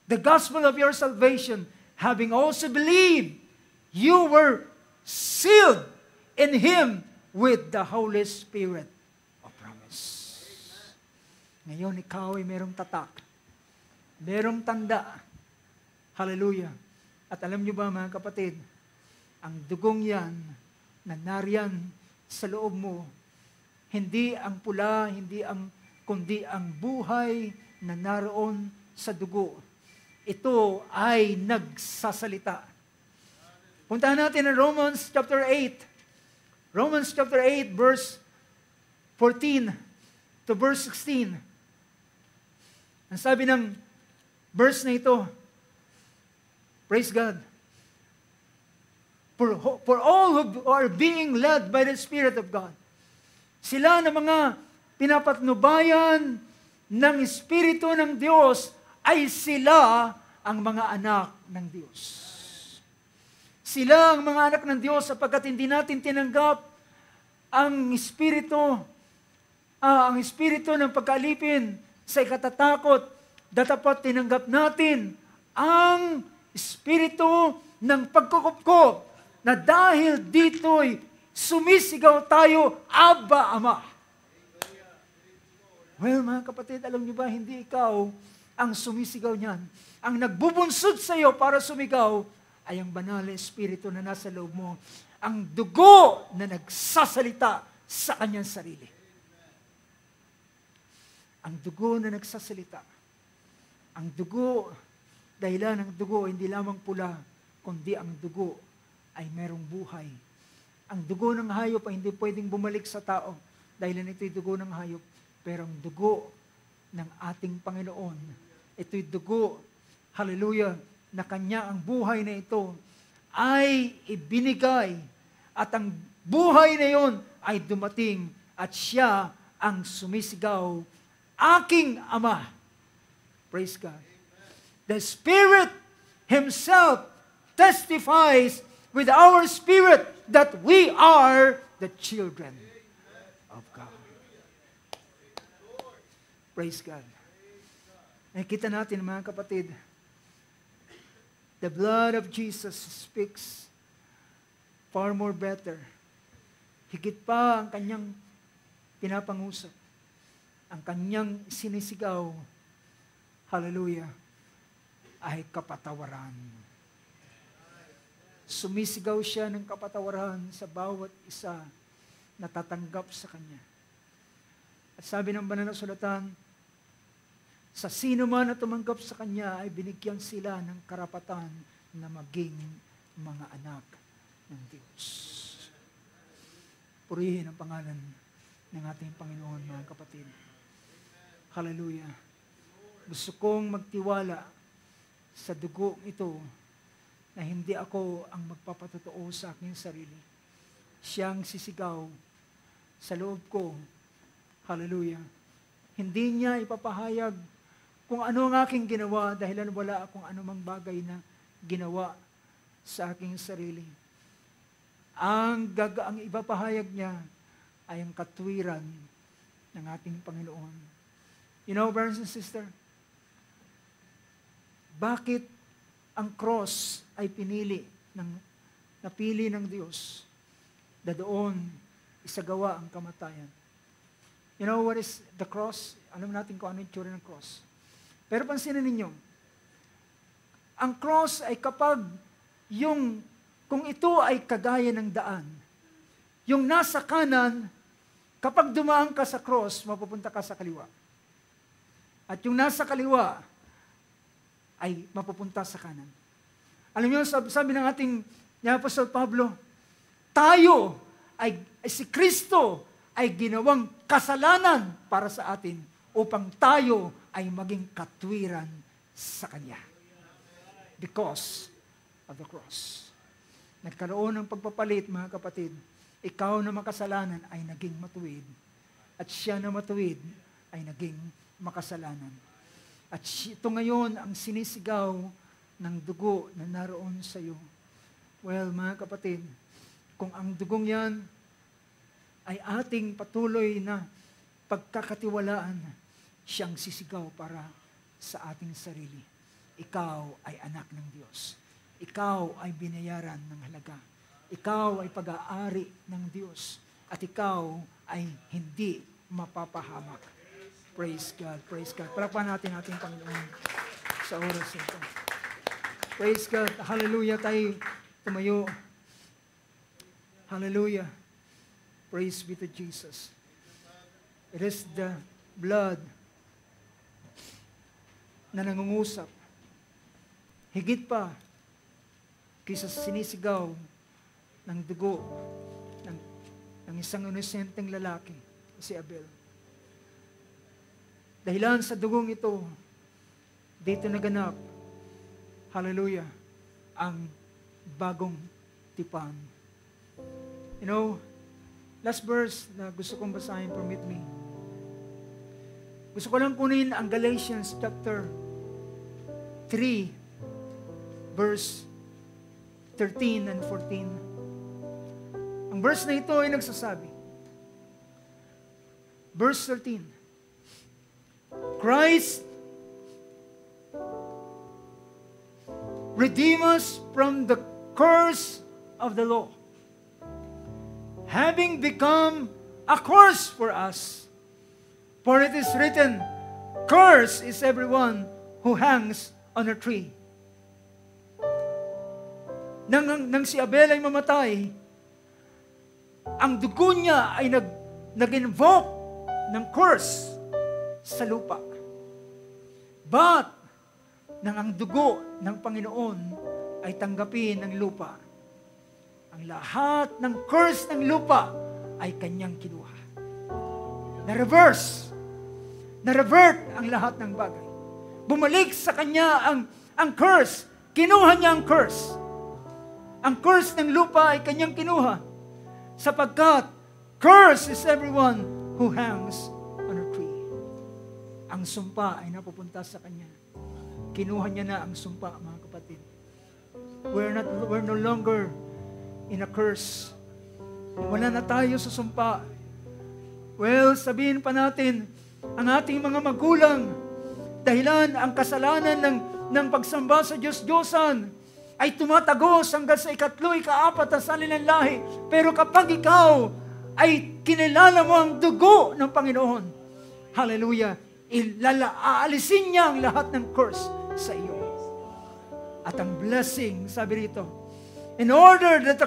the gospel of your salvation, having also believed, you were sealed in Him with the Holy Spirit of promise." Ngayon, ikaw ay merong tatak. Merong tanda. Hallelujah. At alam niyo ba mga kapatid, ang dugong yan na nariyan sa loob mo, hindi ang pula, kundi ang buhay na naroon sa dugo. Ito ay nagsasalita. Puntahan natin ang Romans chapter 8. Romans chapter 8, verse 14 to verse 16. Ang sabi ng verse na ito, praise God, for all who are being led by the Spirit of God, sila na mga pinapatnubayan ng Espiritu ng Diyos, ay sila ang mga anak ng Diyos. Sila ang mga anak ng Diyos sapagkat hindi natin tinanggap ang Espiritu ng pagkalipin sa ikatatakot. Dapat tinanggap natin ang Espiritu ng pagkukupkop na dahil dito'y sumisigaw tayo, Abba, Ama. Well, mga kapatid, alam niyo ba, hindi ikaw ang sumisigaw niyan. Ang nagbubunsod sa iyo para sumigaw ay ang banal na Espiritu na nasa loob mo. Ang dugo na nagsasalita sa kanyang sarili. Ang dugo na nagsasalita. Ang dugo, dahilan ng dugo, hindi lamang pula, kundi ang dugo ay merong buhay. Ang dugo ng hayop ay hindi pwedeng bumalik sa tao, dahilan ito'y dugo ng hayop. Pero ang dugo ng ating Panginoon, ito'y dugo, hallelujah, na kanya ang buhay na ito ay ibinigay at ang buhay na yon ay dumating at siya ang sumisigaw, aking Ama. Praise God. The Spirit Himself testifies with our spirit that we are the children of God. Praise God. Nakikita natin mga kapatid, the blood of Jesus speaks far more better. Higit pa ang kanyang pinapangusap. Ang kanyang sinisigaw, hallelujah, ay kapatawaran. Sumisigaw siya ng kapatawaran sa bawat isa na tatanggap sa kanya. At sabi ng banal na sulatan, sa sino man na tumanggap sa Kanya ay binigyan sila ng karapatan na maging mga anak ng Diyos. Purihin ang pangalan ng ating Panginoon, mga kapatid. Hallelujah. Gusto kong magtiwala sa dugo ito na hindi ako ang magpapatotoo sa aking sarili. Siyang sisigaw sa loob ko. Hallelujah. Hindi niya ipapahayag kung ano ang aking ginawa dahilan wala akong anumang bagay na ginawa sa aking sarili. Ang ipapahayag niya ay ang katwiran ng ating Panginoon. You know, brothers and sisters, bakit ang cross ay napili ng Diyos na doon isagawa ang kamatayan? You know what is the cross? Alam natin kung ano yung tsura ng cross. Pero pansinin ninyo, ang cross ay kung ito ay kagaya ng daan, yung nasa kanan, kapag dumaan ka sa cross, mapupunta ka sa kaliwa. At yung nasa kaliwa, ay mapupunta sa kanan. Alam niyo, sabi ng ating ni Apostol Pablo, si Kristo ay ginawang kasalanan para sa atin upang tayo ay maging katwiran sa Kanya. Because of the cross. Nagkaroon ng pagpapalit, mga kapatid. Ikaw na makasalanan ay naging matuwid. At siya na matuwid ay naging makasalanan. At ito ngayon ang sinisigaw ng dugo na naroon sa iyo. Well, mga kapatid, kung ang dugong yan ay ating patuloy na pagkakatiwalaan, siyang sisigaw para sa ating sarili. Ikaw ay anak ng Diyos. Ikaw ay binayaran ng halaga. Ikaw ay pag-aari ng Diyos. At ikaw ay hindi mapapahamak. Praise God, praise God. Palakpakan natin ating Panginoon sa oras ito. Praise God, hallelujah, tayo tumayo. Hallelujah. Praise be to Jesus. It is the blood na nangungusap. Higit pa kaysa sinisigaw ng dugo ng isang inosenteng lalaki, si Abel. Dahilan sa dugong ito, dito naganap, hallelujah, ang bagong tipan. You know, last verse na gusto kong basahin, permit me. Gusto ko lang kunin ang Galatians chapter 3, verse 13 and 14. Ang verse na ito ay nagsasabi, verse 13, Christ redeem us from the curse of the law, having become a curse for us. For it is written, Cursed is everyone who hangs on a tree. Nang si Abel ay mamatay, ang dugo niya ay nag-invoke ng curse sa lupa. But, nang ang dugo ng Panginoon ay tanggapin ng lupa, ang lahat ng curse ng lupa ay kanyang kinuha. Na-revert ang lahat ng bagay. Bumalik sa kanya ang curse. Kinuha niya ang curse. Ang curse ng lupa ay kanyang kinuha. Sapagkat, curse is everyone who hangs on a tree. Ang sumpa ay napupunta sa kanya. Kinuha niya na ang sumpa, mga kapatid. We're no longer in a curse. Wala na tayo sa sumpa. Well, sabihin pa natin, ang ating mga magulang, dahilan ang kasalanan ng pagsamba sa Diyos-Diyosan, ay tumatagos hanggang sa ikatlo, ikaapat na salilang lahi. Pero kapag ikaw ay kinilala mo ang dugo ng Panginoon, hallelujah, aalisin niya ang lahat ng curse sa iyo. At ang blessing, sabi rito, in order that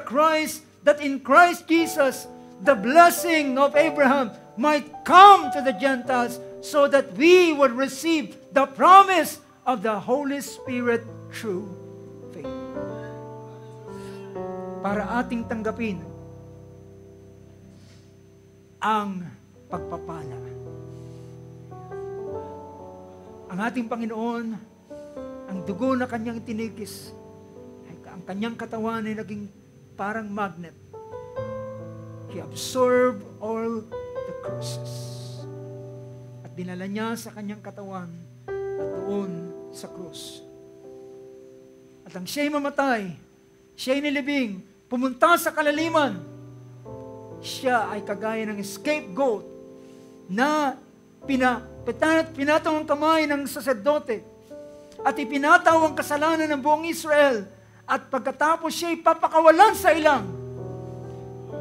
in Christ Jesus, the blessing of Abraham might come to the Gentiles so that we would receive the promise of the Holy Spirit through faith. Para ating tanggapin ang pagpapala. Ang ating Panginoon, ang dugo na kanyang tinigis, ang kanyang katawan ay naging parang magnet. He absorbed all the curses. At dinala niya sa kanyang katawan at doon sa krus. At ang siya'y mamatay, siya'y nilibing, pumunta sa kalaliman siya ay kagaya ng scapegoat na pinataw ang kamay ng saserdote at ipinataw ang kasalanan ng buong Israel at pagkatapos siya ipapakawalan sa ilang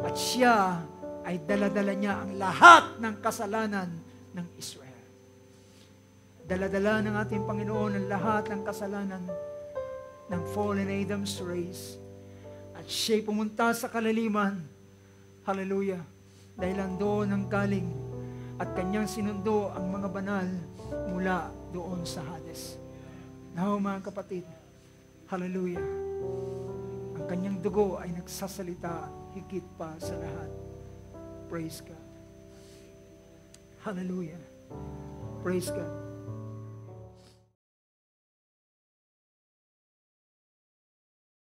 at siya ay daladala niya ang lahat ng kasalanan ng Israel. Daladala ng ating Panginoon ang lahat ng kasalanan ng fallen Adam's race. At siya'y pumunta sa kalaliman. Hallelujah. Dahil doon ang galing at kanyang sinundo ang mga banal mula doon sa Hades. Now, mga kapatid, hallelujah. Ang kanyang dugo ay nagsasalita higit pa sa lahat. Praise God. Hallelujah. Praise God.